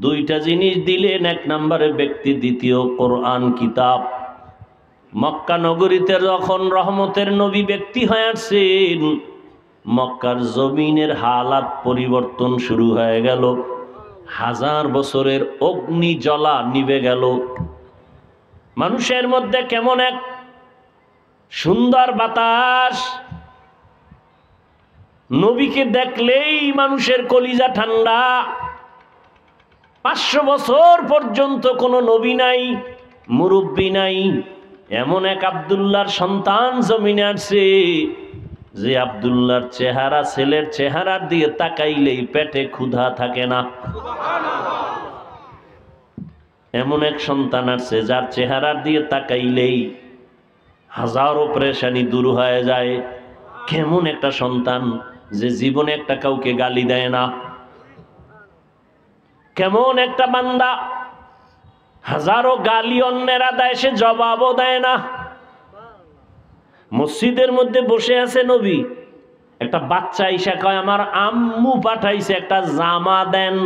দুইটা জিনিস দিলেন। এক নম্বরে ব্যক্তি, দ্বিতীয় কোরআন কিতাব। মক্কা নগরীতে যখন রহমতের নবী ব্যক্তি হয়ে আসছেন, মক্কার জমিনের হালাত পরিবর্তন শুরু হয়ে গেল। 1000 বছরের অগ্নি জ্বলা নিভে গেল। মানুষের মধ্যে কেমন এক সুন্দর বাতাস, নবীকে দেখলেই মানুষের কলিজা ঠান্ডা। 500 বছর পর্যন্ত কোনো নবী নাই, মুরব্বী নাই। এমন এক আব্দুল্লাহর সন্তান জমিনে আসছে যে আব্দুল্লাহর চেহারা, ছেলের চেহারার দিকে তাকাইলেই পেটে ক্ষুধা থাকে না। এমন এক সন্তান আসছে যার চেহারার দিকে তাকাইলেই হাজারো পেরেশানি দূর হয়ে যায়। কেমন একটা সন্তান যে জীবনে একটা কাউকে গালি দেয় না। কেমন একটা বান্দা, হাজারো গালি অন্যেরা দেয়, সে জবাবও দেয় না। মসজিদের মধ্যে বসে আছে নবী, একটা বাচ্চা আইসা কয় আমার আম্মু পাঠাইছে একটা জামা দেন।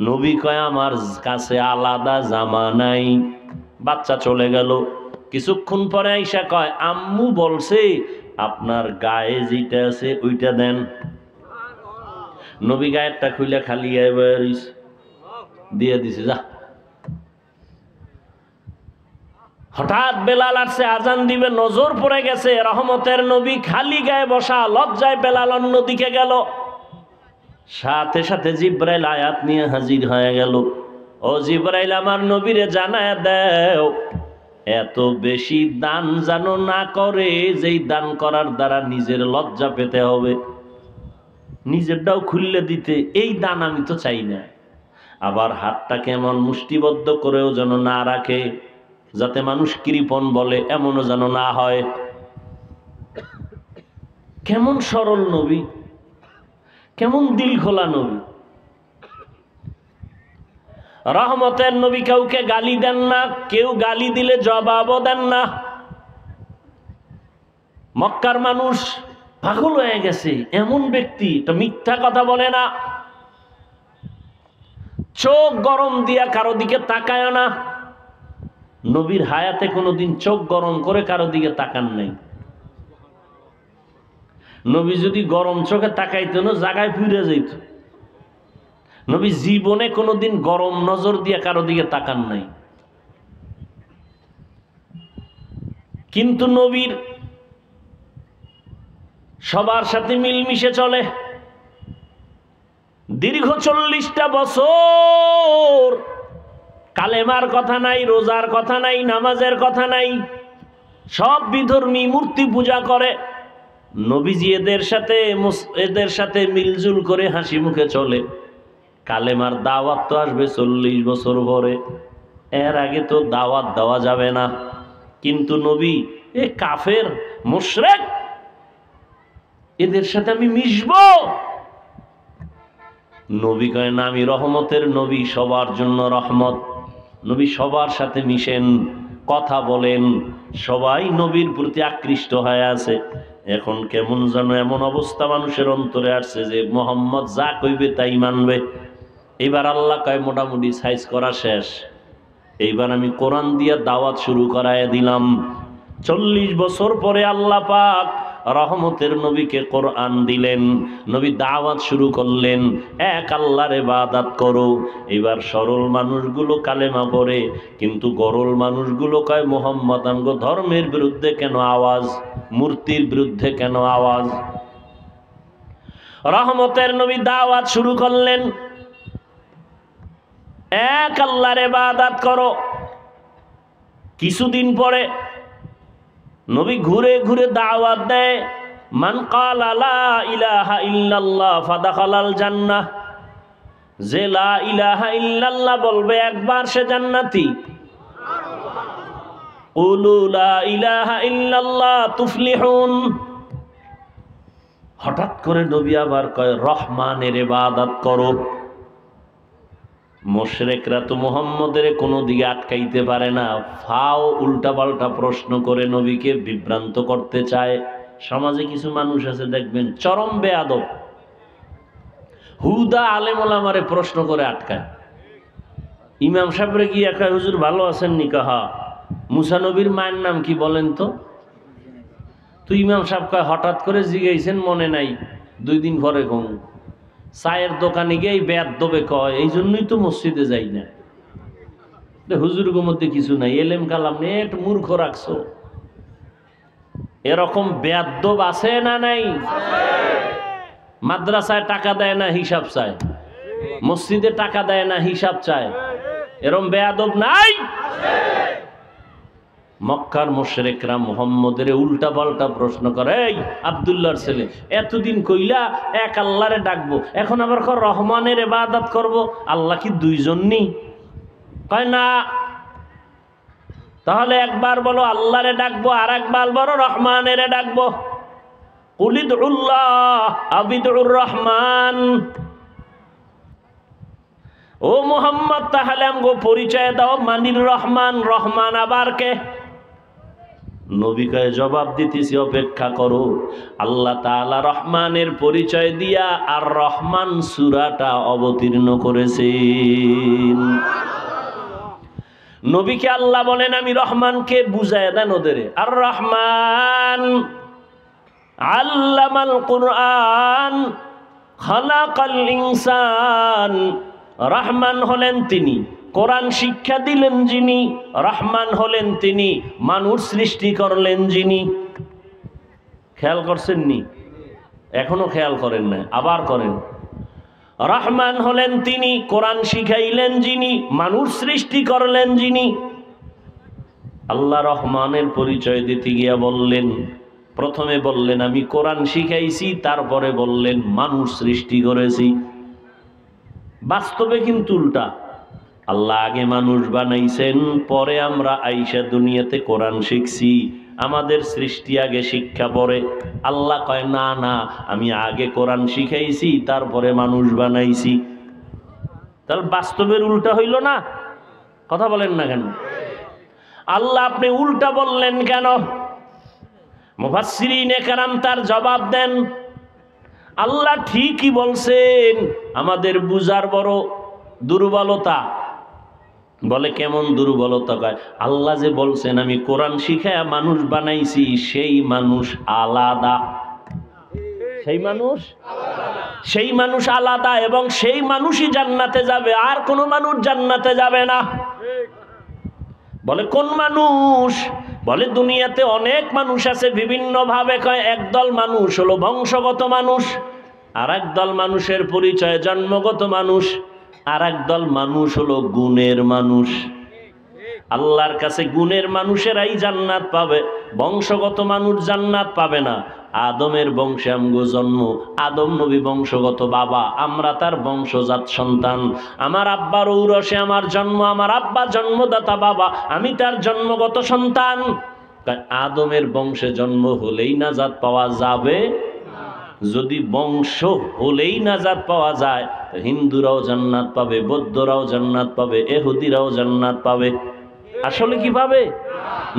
নবী কয় আমার কাছে আলাদা জামা নাই। বাচ্চা চলে গেল। কিছুক্ষণ পরে আইসা কয় আম্মু বলছে আপনার গায়ে যেটা আছে ওইটা দেন। নবী গায়েরটা খুলে খালি দিয়ে দিছে, যা। হঠাৎ বেলাল আসছে, আজান দিবে, নজর পড়ে গেছে রহমতের নবী খালি গায়ে বসা। লজ্জায় বেলাল অন্যদিকে গেল। সাথে সাথে জিব্রাইল আয়াত নিয়ে হাজির হয়ে গেল। ও জিব্রাইল, আমার নবীরে জানায় দাও এত বেশি দান যেন না করে, যেই দান করার দ্বারা নিজের লজ্জা পেতে হবে, নিজেরটাও খুললে দিতে। এই দান আমি তো চাই না। আবার হাতটাকে এমন মুষ্টিবদ্ধ করেও যেন না রাখে যাতে মানুষ কৃপণ বলে, এমনও যেন না হয়। কেমন সরল নবী, কেমন দিল খোলা নবী। রহমতের নবী কাউকে গালি দেন না, কেউ গালি দিলে জবাবও দেন না। মক্কার মানুষ পাগল হয়ে গেছে। এমন ব্যক্তি তো মিথ্যা কথা বলে না, চোখ গরম দিয়া কারো দিকে তাকায় না। নবীর হায়াতে কোনোদিন চোখ গরম করে কারো দিকে তাকান নাই। নবী যদি গরম চোখে তাকাইতো না, জায়গায় ফিরে যেত। নবী জীবনে কোনোদিন গরম নজর দিয়ে কারো দিকে তাকান নাই। কিন্তু নবীর সবার সাথে মিলমিশে চলে। দীর্ঘ 40টা বছর কালেমার কথা নাই, রোজার কথা নাই, নামাজের কথা নাই, সব বিধর্মী মূর্তি পূজা করে। নবীজি এদের সাথে মিলজুল করে হাসি মুখে চলে। কালেমার দাওয়াত তো আসবে 40 বছর পরে, এর আগে তো দাওয়াত দেওয়া যাবে না। কিন্তু নবী এ কাফের মুশরিক, এদের সাথে আমি মিশবো। নবী কয় না, আমি রহমতের নবী, সবার জন্য রহমত। নবী সবার সাথে মিশেন, কথা বলেন, সবাই নবীর প্রতি আকৃষ্ট হয়ে আছে। এখন কেমন যেন এমন অবস্থা মানুষের অন্তরে আসছে যে মোহাম্মদ যা কইবে তাই মানবে। এবার আল্লাহ কয় মোটামুটি সাইজ করা শেষ, এইবার আমি কোরআন দিয়ে দাওয়াত শুরু করায় দিলাম। 40 বছর পরে আল্লাহ পাক রহমতের নবীকে কোরআন দিলেন। নবী দাওয়াত শুরু করলেন, এক আল্লাহর ইবাদত করো। এবার সরল মানুষগুলো কালেমা পড়ে, কিন্তু গরল মানুষগুলো কয় মুহাম্মদ আমগো ধর্মের বিরুদ্ধে কেন আওয়াজ, মূর্তির বিরুদ্ধে কেন আওয়াজ। রহমতের নবী দাওয়াত শুরু করলেন, এক আল্লাহর ইবাদত করো। কিছুদিন পরে নবী ঘুরে ঘুরে দাওয়াত দেয়, মান ক্বালা লা ইলাহা ইল্লাল্লাহ ফাদাখালাল জান্নাহ। যে লা ইলাহা ইল্লাল্লাহ বলবে একবার সে জান্নাতি। কুলু লা ইলাহা ইল্লাল্লাহ তুফলিহুন। হঠাৎ করে নবী আবার কয় রহমানের ইবাদত করো। মুশরিকরা তো মুহাম্মদের কোনো দিকে আটকাইতে পারে না, ফাও উল্টাপাল্টা প্রশ্ন করে নবীকে বিভ্রান্ত করতে চায়। সমাজে কিছু মানুষ আছে দেখবেন চরম বেয়াদব, হুদা আলেম ওলামারে প্রশ্ন করে আটকায়। ইমাম সাহেবরে কি একা, হুজুর ভালো আছেন নি? কাহা মুসা নবীর মায়ের নাম কি বলেন তো? তো ইমাম সাহেব কয় হঠাৎ করে জিগাইছেন মনে নাই, 2 দিন পরে কোন চায়ের দোকানে গিয়ে বেয়াদবে কয় এই জন্যই তো মসজিদে যাই না। হুজুরের মধ্যে কিছু নাই, এলেম কালাম নিয়ে একটু মূর্খ রাখছো। এরকম বেয়াদব আছে না নাই? মাদ্রাসায় টাকা দেয় না হিসাব চায়, মসজিদে টাকা দেয় না হিসাব চায়, এরকম বেয়াদব নাই? মক্কার মুশরিকরা মুহাম্মদের উল্টা পাল্টা প্রশ্ন করে, এই আব্দুল্লাহর ছেলে এতদিন কইলা এক আল্লাহরে ডাকবো, এখন আবার কর রহমানের ইবাদত করব, আল্লাহ কি 2 জন নি? কয় না। তাহলে একবার বলো আল্লাহরে ডাকবো, আর একবার বলো রহমানের ডাকবো। কুলিদুল্লাহ আবিদুর রহমান। ও মুহাম্মদ তাহলে আমগো পরিচয় দাও, মানির রহমান, রহমান আবার কে? নবী কয় জবাব দিতেছি, অপেক্ষা করো। আল্লাহ তাআলা রহমানের পরিচয় দিয়া আর রহমান সূরাটা অবতীর্ণ করেছেন। নবীকে আল্লাহ বলেন আমি রহমানকে বুঝায় দেন ওদের। আর রহমান আল্লামাল কুরআন খালাকাল ইনসান। রহমান হলেন তিনি, কোরআন শিক্ষা দিলেন যিনি। রহমান হলেন তিনি, মানুষ সৃষ্টি করলেন যিনি। খেয়াল করছেন নি? এখনো খেয়াল করেন না, আবার করেন। রহমান হলেন তিনি, কোরআন শিখাইলেন যিনি, মানুষ সৃষ্টি করলেন যিনি। আল্লাহ রহমানের পরিচয় দিতে গিয়া বললেন, প্রথমে বললেন আমি কোরআন শিখাইছি, তারপরে বললেন মানুষ সৃষ্টি করেছি। বাস্তবে কিন্তু উল্টা। আল্লাহ আগে মানুষ বানাইছেন, পরে আমরা আইসা দুনিয়াতে কোরআন শিখছি। আমাদের সৃষ্টি আগে, শিক্ষা পরে। আল্লাহ কয় না না, আমি আগে কোরআন শিখাইছি, তারপরে মানুষ বানাইছি। তাহলে বাস্তবের উল্টা হইল না? কথা বলেন না কেন? আল্লাহ আপনি উল্টা বললেন কেন? মুফাসসিরিনে কেরাম তার জবাব দেন, আল্লাহ ঠিকই বলছেন, আমাদের বুঝার বড় দুর্বলতা। বলে কেমন দুর্বলতা? কয় আল্লাহ যে বলছেন আমি কোরআন শিখায়া মানুষ বানাইছি, সেই মানুষ আলাদা। সেই মানুষ আলাদা, এবং সেই মানুষই জান্নাতে যাবে, আর কোনো মানুষ জান্নাতে যাবে না। বলে কোন মানুষ? বলে দুনিয়াতে অনেক মানুষ আছে বিভিন্ন ভাবে। কয় একদল মানুষ হলো বংশগত মানুষ, আর একদল মানুষের পরিচয় জন্মগত মানুষ, আর একদল মানুষ হলো গুণের মানুষ। আল্লাহর কাছে গুণের মানুষেরাই জান্নাত পাবে, বংশগত মানুষ জান্নাত পাবে না। আদমের বংশে আমগো জন্ম, আদম নবী বংশগত বাবা, আমরা তার বংশজাত সন্তান। আমার আব্বার ঔরসে আমার জন্ম, আমার আব্বা জন্মদাতা বাবা, আমি তার জন্মগত সন্তান। আদমের বংশে জন্ম হলেই নাজাত পাওয়া যাবে? যদি বংশ হলেই নাজাত পাওয়া যায়, হিন্দুরাও জান্নাত পাবে, বৌদ্ধরাও জান্নাত পাবে, ইহুদিরাও জান্নাত পাবে। আসলে কি পাবে?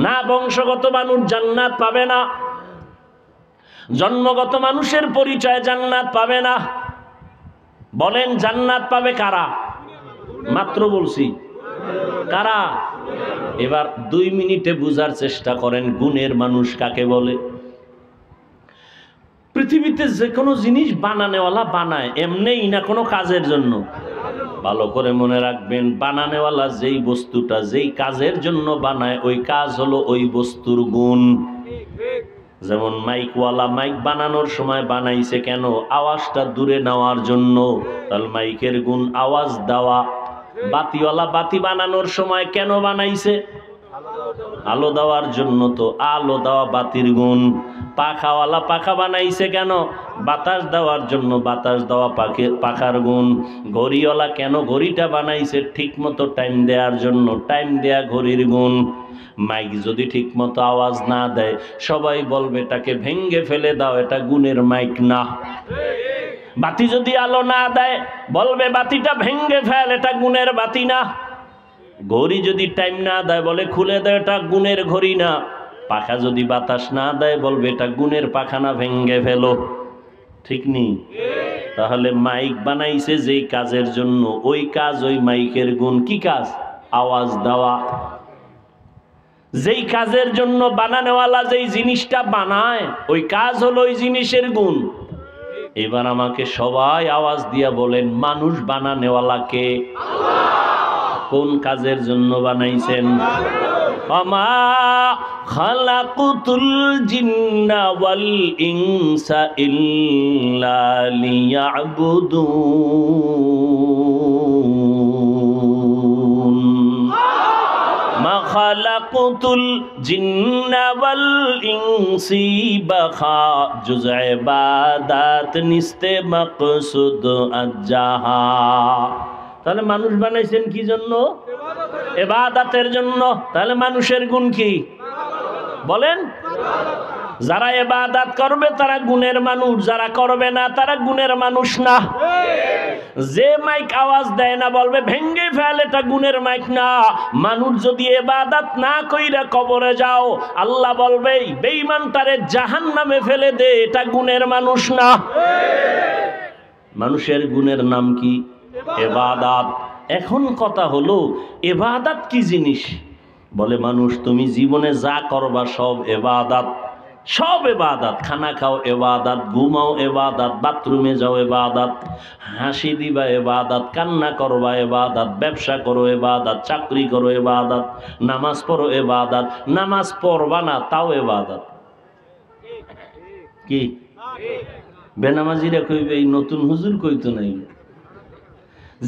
না, বংশগত মানুষ জান্নাত পাবে না, জন্মগত মানুষের পরিচয় জান্নাত পাবে না। বলেন জান্নাত পাবে কারা? মাত্র বলছি কারা? এবার 2 মিনিটে বুঝার চেষ্টা করেন গুণের মানুষ কাকে বলে। পৃথিবীতে যে কোনো জিনিস বানানেওয়ালা বানায় এমনিই না, কোনো কাজের জন্য। ভালো করে মনে রাখবেন, বানানেওয়ালা যেই বস্তুটা যেই কাজের জন্য বানায়, ওই কাজ হলো ওই বস্তুর গুণ। যেমন মাইকওয়ালা মাইক বানানোর সময় বানাইছে কেন? আওয়াজটা দূরে নেওয়ার জন্য, তাহলে মাইকের গুণ আওয়াজ দেওয়া। বাতিওয়ালা বাতি বানানোর সময় কেন বানাইছে? আলো দেওয়ার জন্য, তো আলো দেওয়া বাতির গুণ। পাখাওয়ালা পাখা বানাইছে কেন? বাতাস দেওয়ার জন্য, বাতাস দেওয়া পাখার গুণ। ঘড়িওয়ালা কেন ঘড়িটা বানাইছে? ঠিক মতো টাইম দেওয়ার জন্য, টাইম দেয়া ঘড়ির গুণ। মাইক যদি ঠিক মতো আওয়াজ না দেয়, সবাই বলবে এটাকে ভেঙ্গে ফেলে দাও, এটা গুণের মাইক না। বাতি যদি আলো না দেয় বলবে বাতিটা ভেঙ্গে ফেল, এটা গুণের বাতি না। ঘড়ি যদি টাইম না দেয় বলে খুলে দেয়, এটা গুণের ঘড়ি না। পাখা যদি বাতাস না দেয় বলবে এটা গুণের পাখা না, ভেঙ্গে ফেলো। ঠিক নেই? তাহলে মাইক বানাইছে যেই কাজের জন্য, ওই কাজ, ওই মাইকের গুণ কি কাজ? আওয়াজ দেওয়া। যেই কাজের জন্য বানানোওয়ালা যেই জিনিসটা বানায়, ওই কাজ হলো ওই জিনিসের গুণ। এবার আমাকে সবাই আওয়াজ দিয়া বলেন, মানুষ বানানোওয়ালাকে কোন কাজের জন্য বানাইছেন? ওমা খালাকুতুল জিন্না ওয়াল ইনসা ইল্লা লিয়াবুদুন। মা খালাকুতুল জিন্না ওয়াল ইনসি বাখা জুজ ইবাদাত নিস্তে মাকসুদ আজ্জাহা। তাহলে মানুষ বানাইছেন কি জন্য? ইবাদতের জন্য। তাহলে মানুষের গুণ কি বলেন? যারা ইবাদত করবে তারা গুণের মানুষ, যারা করবে না তারা গুণের মানুষ না। যে মাইক আওয়াজ দেয় না বলবে ভেঙ্গে ফেল, এটা গুণের মাইক না। মানুষ যদি ইবাদত না কইরা কবরে যাও, আল্লাহ বলবে বেঈমানটারে জাহান্নামে ফেলে দে, এটা গুণের মানুষ না। মানুষের গুণের নাম কি? ইবাদত। এখন কথা হলো ইবাদত কি জিনিস? বলে মানুষ তুমি জীবনে যা করবা সব ইবাদত, সব ইবাদত। খানা খাও ইবাদত, ঘুমাও ইবাদত, বাথরুমে যাও ইবাদত, হাসি দিবা ইবাদত, কান্না করবা ইবাদত, ব্যবসা করো ইবাদত, চাকরি করো ইবাদত, নামাজ পড়ো ইবাদত, নামাজ পড়বা না তাও ইবাদত। কি বেনামাজিরা কইবে এই নতুন হুজুর কইতো নাই।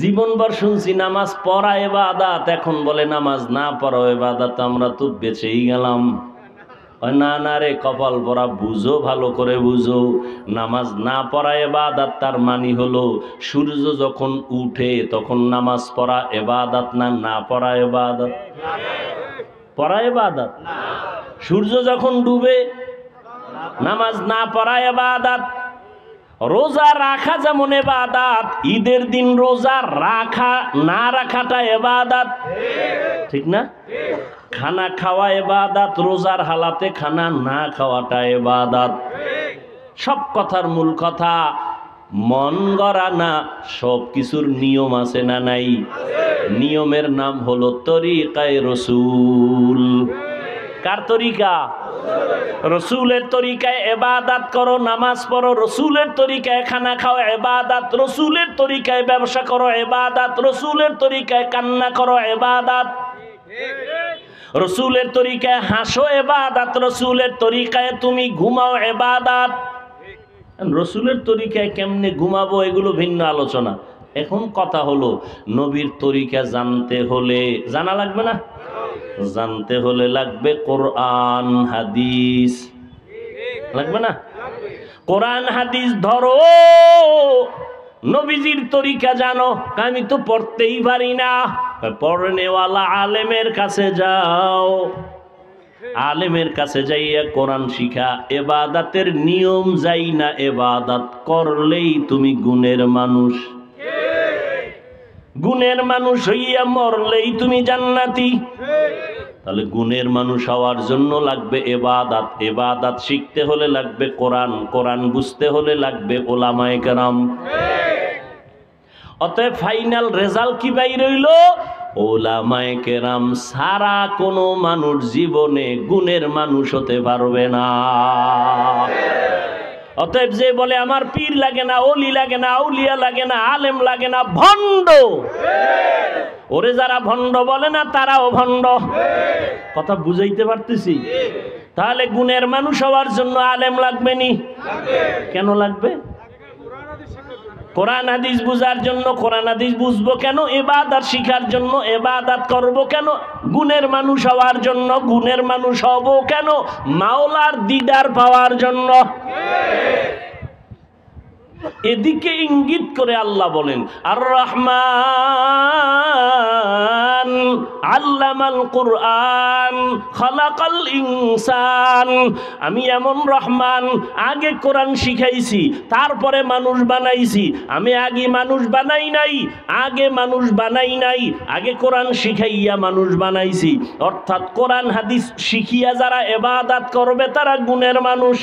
জীবনভর শুনছি নামাজ পড়া ইবাদত, এখন বলে নামাজ না পড়া ইবাদত। আমরা তো বেঁচেই গেলাম। না না রে, কপাল পড়া বুঝো, ভালো করে বুঝো। নামাজ না পড়া ইবাদত তার মানে হলো সূর্য যখন উঠে তখন নামাজ পড়া ইবাদত না, না পড়া ইবাদত? পড়া ইবাদত। সূর্য যখন ডুবে নামাজ না পড়া ইবাদত। রোজা রাখা যেমন ইবাদত, ঈদের দিন রোজা রাখা না রাখাটা ইবাদত। ঠিক না? খানা খাওয়া ইবাদত, রোজার হালাতে খানা না খাওয়াটা ইবাদত। সব কথার মূল কথা মন গড়া না, সব কিছুর নিয়ম আছে না নাই? নিয়মের নাম হলো তরিকায়ে রসুল। কার তরিকা? রসুলের তরিকায় ইবাদত করো, নামাজ পড়ো। রসুলের তরিকায় খানা খাও ইবাদত। রসুলের তরিকায় ব্যবসা করো ইবাদত। রসুলের তরিকায় কান্না করো ইবাদত। রসুলের তরিকায় হাসো ইবাদত। রসুলের তরিকায় তুমি ঘুমাও ইবাদত। রসুলের তরিকায় কেমনে ঘুমাবো এগুলো ভিন্ন আলোচনা। এখন কথা হলো নবীর তরিকা জানতে হলে জানা লাগবে না? জানতে হলে লাগবে কোরআন হাদিস, লাগবে না? কোরআন হাদিস ধরো, নবীজির তরিকা জানো। আমি তো পড়তেই পারি না। পড়নেওয়ালা আলেমের কাছে যাও, আলেমের কাছে যাইয়া কোরআন শিখা। ইবাদতের নিয়ম যাই না, ইবাদত করলেই তুমি গুণের মানুষ। গুণের মানুষ হইয়া মরলেই তুমি জান্নাতি। তাহলে গুণের মানুষ হওয়ার জন্য লাগবে ইবাদত। ইবাদত শিখতে হলে লাগবে কোরআন। কোরআন বুঝতে হলে লাগবে উলামায়ে কেরাম। অতএব ফাইনাল রেজাল্ট কি বাইর হইল? উলামায়ে কেরাম সারা কোনো মানুষ জীবনে গুণের মানুষ হতে পারবে না। অতএব যে বলে আমার পীর লাগে না, ওলি লাগে না, আউলিয়া লাগে না, আলেম লাগে না, ভণ্ড। ওরে যারা ভণ্ড বলে না তারাও ভণ্ড। কথা বুঝাইতে পারতেছি? তাহলে গুণের মানুষ হওয়ার জন্য আলেম লাগবে নি? কেন লাগবে? কোরআন হাদিস বুঝার জন্য। কোরআন হাদিস বুঝবো কেন? ইবাদত শিখার জন্য। ইবাদত করব কেন? গুণের মানুষ হওয়ার জন্য। গুণের মানুষ হব কেন? মাওলার দিদার পাওয়ার জন্য। এদিকে ইঙ্গিত করে আল্লাহ বলেন আর রহমান রহমান আল্লামাল কুরআন খালাকাল ইনসান। আমি এমন রহমান, আগে কোরআন শিখাইছি তারপরে মানুষ বানাইছি। আমি আগে মানুষ বানাই নাই, আগে কোরআন শিখাইয়া মানুষ বানাইছি। অর্থাৎ কোরআন হাদিস শিখিয়া যারা ইবাদত করবে তারা গুণের মানুষ।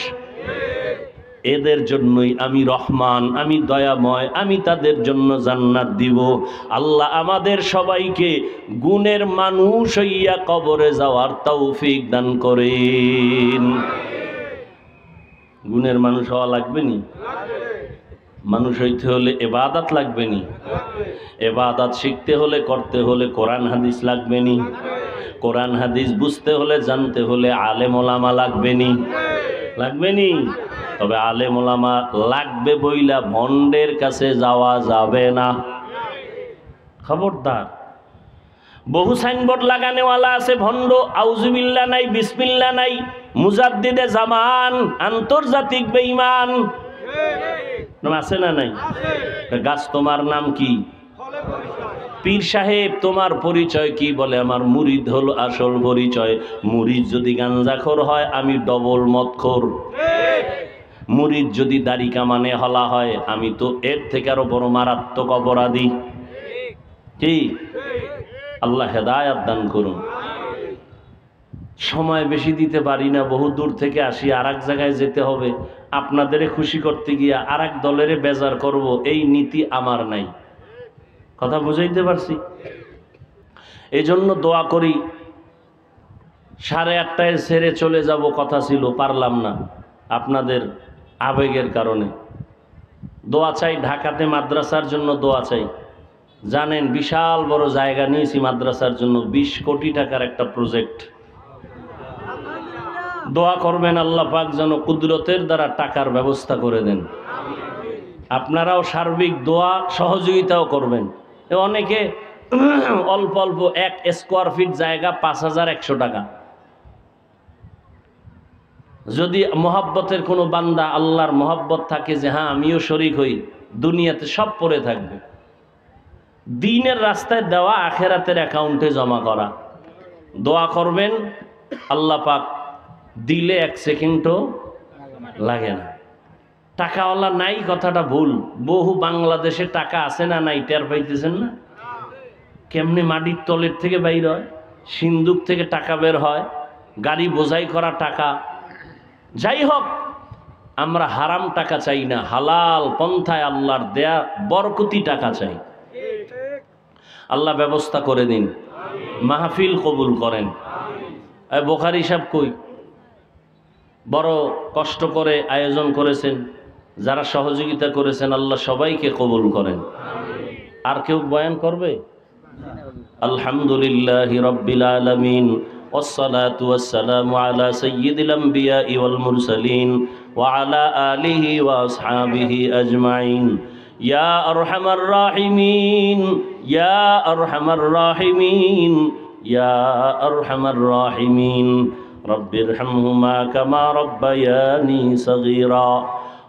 এদের জন্যই আমি রহমান, আমি দয়াময়, আমি তাদের জন্য জান্নাত দিব। আল্লাহ আমাদের সবাইকে গুণের মানুষ হইয়া কবরে যাওয়ার তৌফিক দান করেন। গুণের মানুষ হওয়া লাগবে নি? মানুষ হইতে হলে ইবাদত লাগবে নি? ইবাদত শিখতে হলে, করতে হলে কোরআন হাদিস লাগবে নি? কোরআন হাদিস বুঝতে হলে, জানতে হলে আলেম ওলামা লাগবে নি? লাগবে নি? তবে আলেম ওলামা লাগবে বইলা ভন্ডের কাছে যাওয়া যাবে না, খবরদার। বহু সাইনবোর্ড লাগানেওয়ালা আছে ভণ্ড, আউজুবিল্লাহ নাই, বিসমিল্লাহ নাই, মুজাদ্দিদে জামান, আন্তর্জাতিক বেঈমান আছে না নাই? গাছ তোমার নাম কি? পীর সাহেব তোমার পরিচয় কি? বলে আমার মুরিদ হলো আসল পরিচয়। মুরিদ যদি গাঞ্জাখোর হয়, আমি ডবল মদখোর। মুরিদ যদি দাড়ি কামানে হলা হয়, আমি তো এর থেকে আরো বড় মারাত্মক অপরাধী। কি? আল্লাহ হেদায়াত দান করুন। সময় বেশি দিতে পারি না, বহু দূর থেকে আসি, আর এক জায়গায় যেতে হবে। আপনাদের খুশি করতে গিয়া আর এক দলের বেজার করব, এই নীতি আমার নাই। কথা বুঝাইতে পারছি? এই জন্য দোয়া করি। 8:30টায় ছেড়ে চলে যাব কথা ছিল, পারলাম না আপনাদের আবেগের কারণে। দোয়া চাই, ঢাকাতে মাদ্রাসার জন্য দোয়া চাই। জানেন বিশাল বড় জায়গা নিয়েছি মাদ্রাসার জন্য, 20 কোটি টাকার একটা প্রজেক্ট। দোয়া করবেন আল্লাহ পাক যেন কুদরতের দ্বারা টাকার ব্যবস্থা করে দেন। আপনারাও সার্বিক দোয়া সহযোগিতাও করবেন। অনেকে অল্প অল্প 1 স্কোয়ার ফিট জায়গা 5100 টাকা। যদি মহব্বতের কোনো বান্দা, আল্লাহর মহব্বত থাকে যে হ্যাঁ আমিও শরীক হই, দুনিয়াতে সব পড়ে থাকবে। দ্বীনের রাস্তায় দেওয়া, আখেরাতের অ্যাকাউন্টে জমা করা। দোয়া করবেন, আল্লাহ পাক দিলে 1 সেকেন্ডও লাগে না। টাকাওয়ালা নাই কথাটা ভুল। বহু বাংলাদেশে টাকা আছে না নাই টের পাইতেছেন না? কেমনি মাটির তলের থেকে বাইর হয়, সিন্দুক থেকে টাকা বের হয়, গাড়ি বোঝাই করা টাকা। যাই হোক, আমরা হারাম টাকা চাই না, হালাল পন্থায় আল্লাহর দেয়া বরকতি টাকা চাই। আল্লাহ ব্যবস্থা করে দিন, মাহফিল কবুল করেন। বুখারী সাহেব কই, বড় কষ্ট করে আয়োজন করেছেন, যারা সহযোগিতা করেছেন আল্লাহ সবাইকে কবুল করেন। আর কেউ বয়ান করবে? আলহামদুলিল্লাহি রাব্বিল আলামিন, والصلاة والسلام على سيد الأنبياء والمرسلين وعلى آله وأصحابه أجمعين يا أرحم الراحمين يا أرحم الراحمين يا أرحم الراحمين رب ارحمهما كما ربياني صغيرا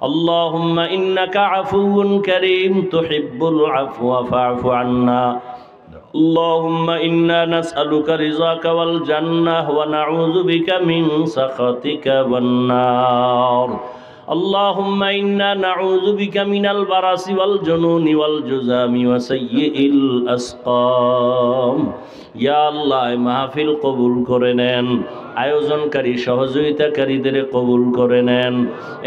اللهم إنك عفو كريم تحب العفو فاعف عنا اللهم إنا نسألك رضاك والجنة ونعوذ بك من سخطك والنار اللهم إنا نعوذ بك من البرص والجنون والجذام وسيء الأسقام يا الله মাহফিল কবুল করে নেন, আয়োজনকারী সহযোগিতাকারীদের কবুল করে নেন,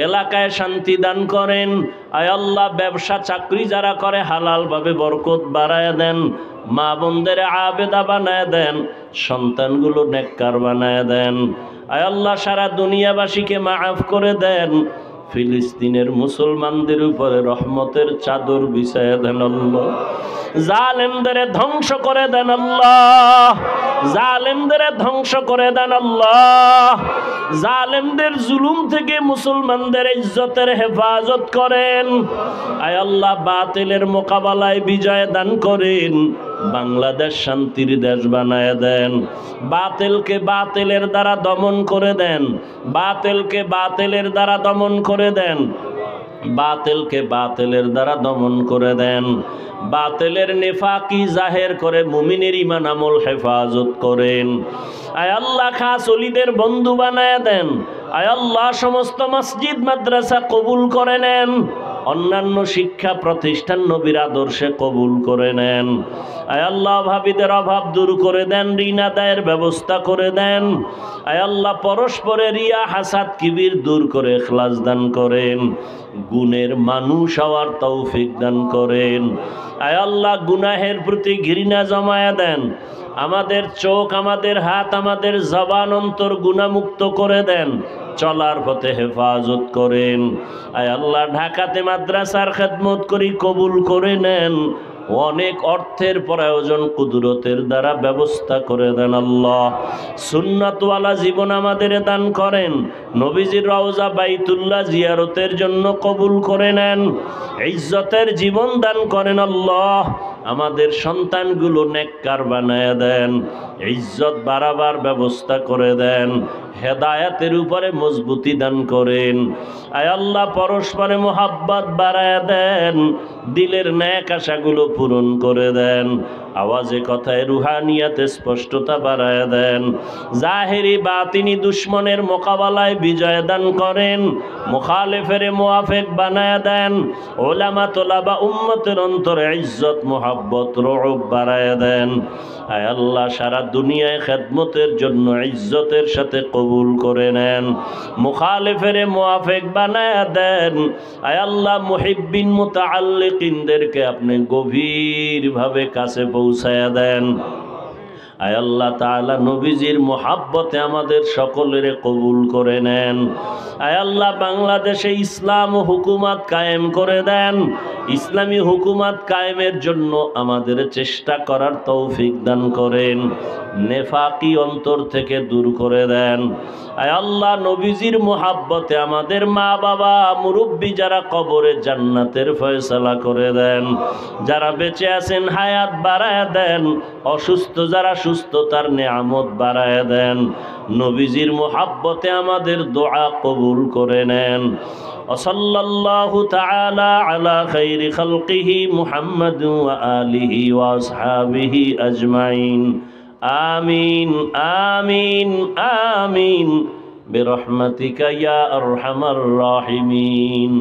এলাকায় শান্তি দান করেন। আয় আল্লাহ ব্যবসা চাকরি যারা করে হালালভাবে বরকত বাড়ায় দেন, মা বোনদের আবেদা বানায় দেন, সন্তানগুলো নেককার বানায় দেন। আয় আল্লাহ সারা দুনিয়াবাসীকে মাফ করে দেন, ফিলিস্তিনের মুসলমানদের উপরে রহমতের চাদর বিছায়া দেন আল্লাহ, জালেমদের ধ্বংস করে দেন আল্লাহ, জালেমদের ধ্বংস করে দেন আল্লাহ, জালেমদের জুলুম থেকে মুসলমানদের ইজ্জতের হেফাজত করেন। আয় আল্লাহ বাতিলের মোকাবেলায় বিজয় দান করেন, বাংলাদেশ শান্তির দেশ বানায় দেন, বাতিলকে বাতিলের দ্বারা দমন করে দেন, বাতিলকে বাতিলের দ্বারা দমন করে দেন। বাতিলকে বাতিলের দ্বারা দমন করে দেন, বাতিলের নেফাকি জাহের করে মুমিনের ঈমান আমল হেফাজত করেন। আয় আল্লাহ খাস ওলিদের বন্ধু বানায় দেন। আয় আল্লাহ সমস্ত মসজিদ মাদ্রাসা কবুল করে নেন, অন্যান্য শিক্ষা প্রতিষ্ঠান নবীর আদর্শে কবুল করে নেন। আয় আল্লাহ ভাবিদের অভাব দূর করে দেন, ঋণ আদায়ের ব্যবস্থা করে দেন। আয় আল্লাহ পরস্পরে রিয়া হাসাদ কিবির দূর করে ইখলাস দান করেন, গুণের মানুষ হওয়ার তৌফিক দান করেন। আয় আল্লাহ গুনাহের প্রতি ঘৃণা জমায়া দেন, আমাদের চোখ, আমাদের হাত, আমাদের জবান, অন্তর গুনাহমুক্ত করে দেন, চলার পথে হেফাজত করেন। আয় আল্লাহ ঢাকাতে মাদ্রাসার খেদমত করি, কবুল করে নেন, অনেক অর্থের প্রয়োজন কুদরতের দ্বারা ব্যবস্থা করে দেন। আল্লাহ সুন্নাতওয়ালা জীবন আমাদের দান করেন, নবীজির রওজা বাইতুল্লাহ জিয়ারতের জন্য কবুল করে নেন, ইজ্জতের জীবন দান করেন। আল্লাহ আমাদের সন্তানগুলো নেককার বানায় দেন, ইজ্জত বাড়াবার ব্যবস্থা করে দেন, হেদায়াতের উপরে মজবুতি দান করেন। আয় আল্লাহ পরস্পরে মোহাব্বত বাড়ায় দেন, দিলের ন্যাক আশাগুলো পূরণ করে দেন, আওয়াজে কথায় রুহানিয়াতে স্পষ্টতা বাড়ায় দেন, জাহেরি বাতিনি দুশ্মনের মোকাবেলায় বিজয় দান করেন, মুখালেফের মুআফিক বানায় দেন, ওলামা তোলাবা উম্মতের অন্তরে ইজ্জত মোহাব্বত রউব বাড়ায় দেন। আয় আল্লাহ সারা দুনিয়ায় খেদমতের জন্য ইজ্জতের সাথে কবুল করে নেন, মুখালেফের মুআফিক বানায় দেন। আয় আল্লাহ মুহিব্বিন মুতাআল্লিকিনদেরকে আপনি গভীরভাবে কাছে পৌঁছায়া দেন। আয় আল্লাহ তাআলা নবীজির মোহাব্বতে আমাদের সকলের কবুল করে নেন। আয় আল্লাহ বাংলাদেশে ইসলাম ও হুকুমত কায়েম করে দেন, ইসলামী হুকুমত কায়েমের জন্য আমাদের চেষ্টা করার তৌফিক দান করেন, নেফাকি অন্তর থেকে দূর করে দেন। আয় আল্লাহ নবীজির মোহাব্বতে আমাদের মা বাবা মুরব্বী যারা কবরে জান্নাতের ফয়সালা করে দেন, যারা বেঁচে আছেন হায়াত বাড়ায় দেন, অসুস্থ যারা সুস্থতার নেয়ামত বাড়ায় দেন, নবীজির মোহাব্বতে আমাদের দোয়া কবুল করে নেন। ওয়াসাল্লাল্লাহু তাআলা আলা খাইরি খালকিহি মুহাম্মাদ ওয়া আলিহি ওয়া আসহাবিহি আজমাইন। আমিন আমিন আমিন বিরহমাতিকা ইয়া আরহামার রাহিমিন।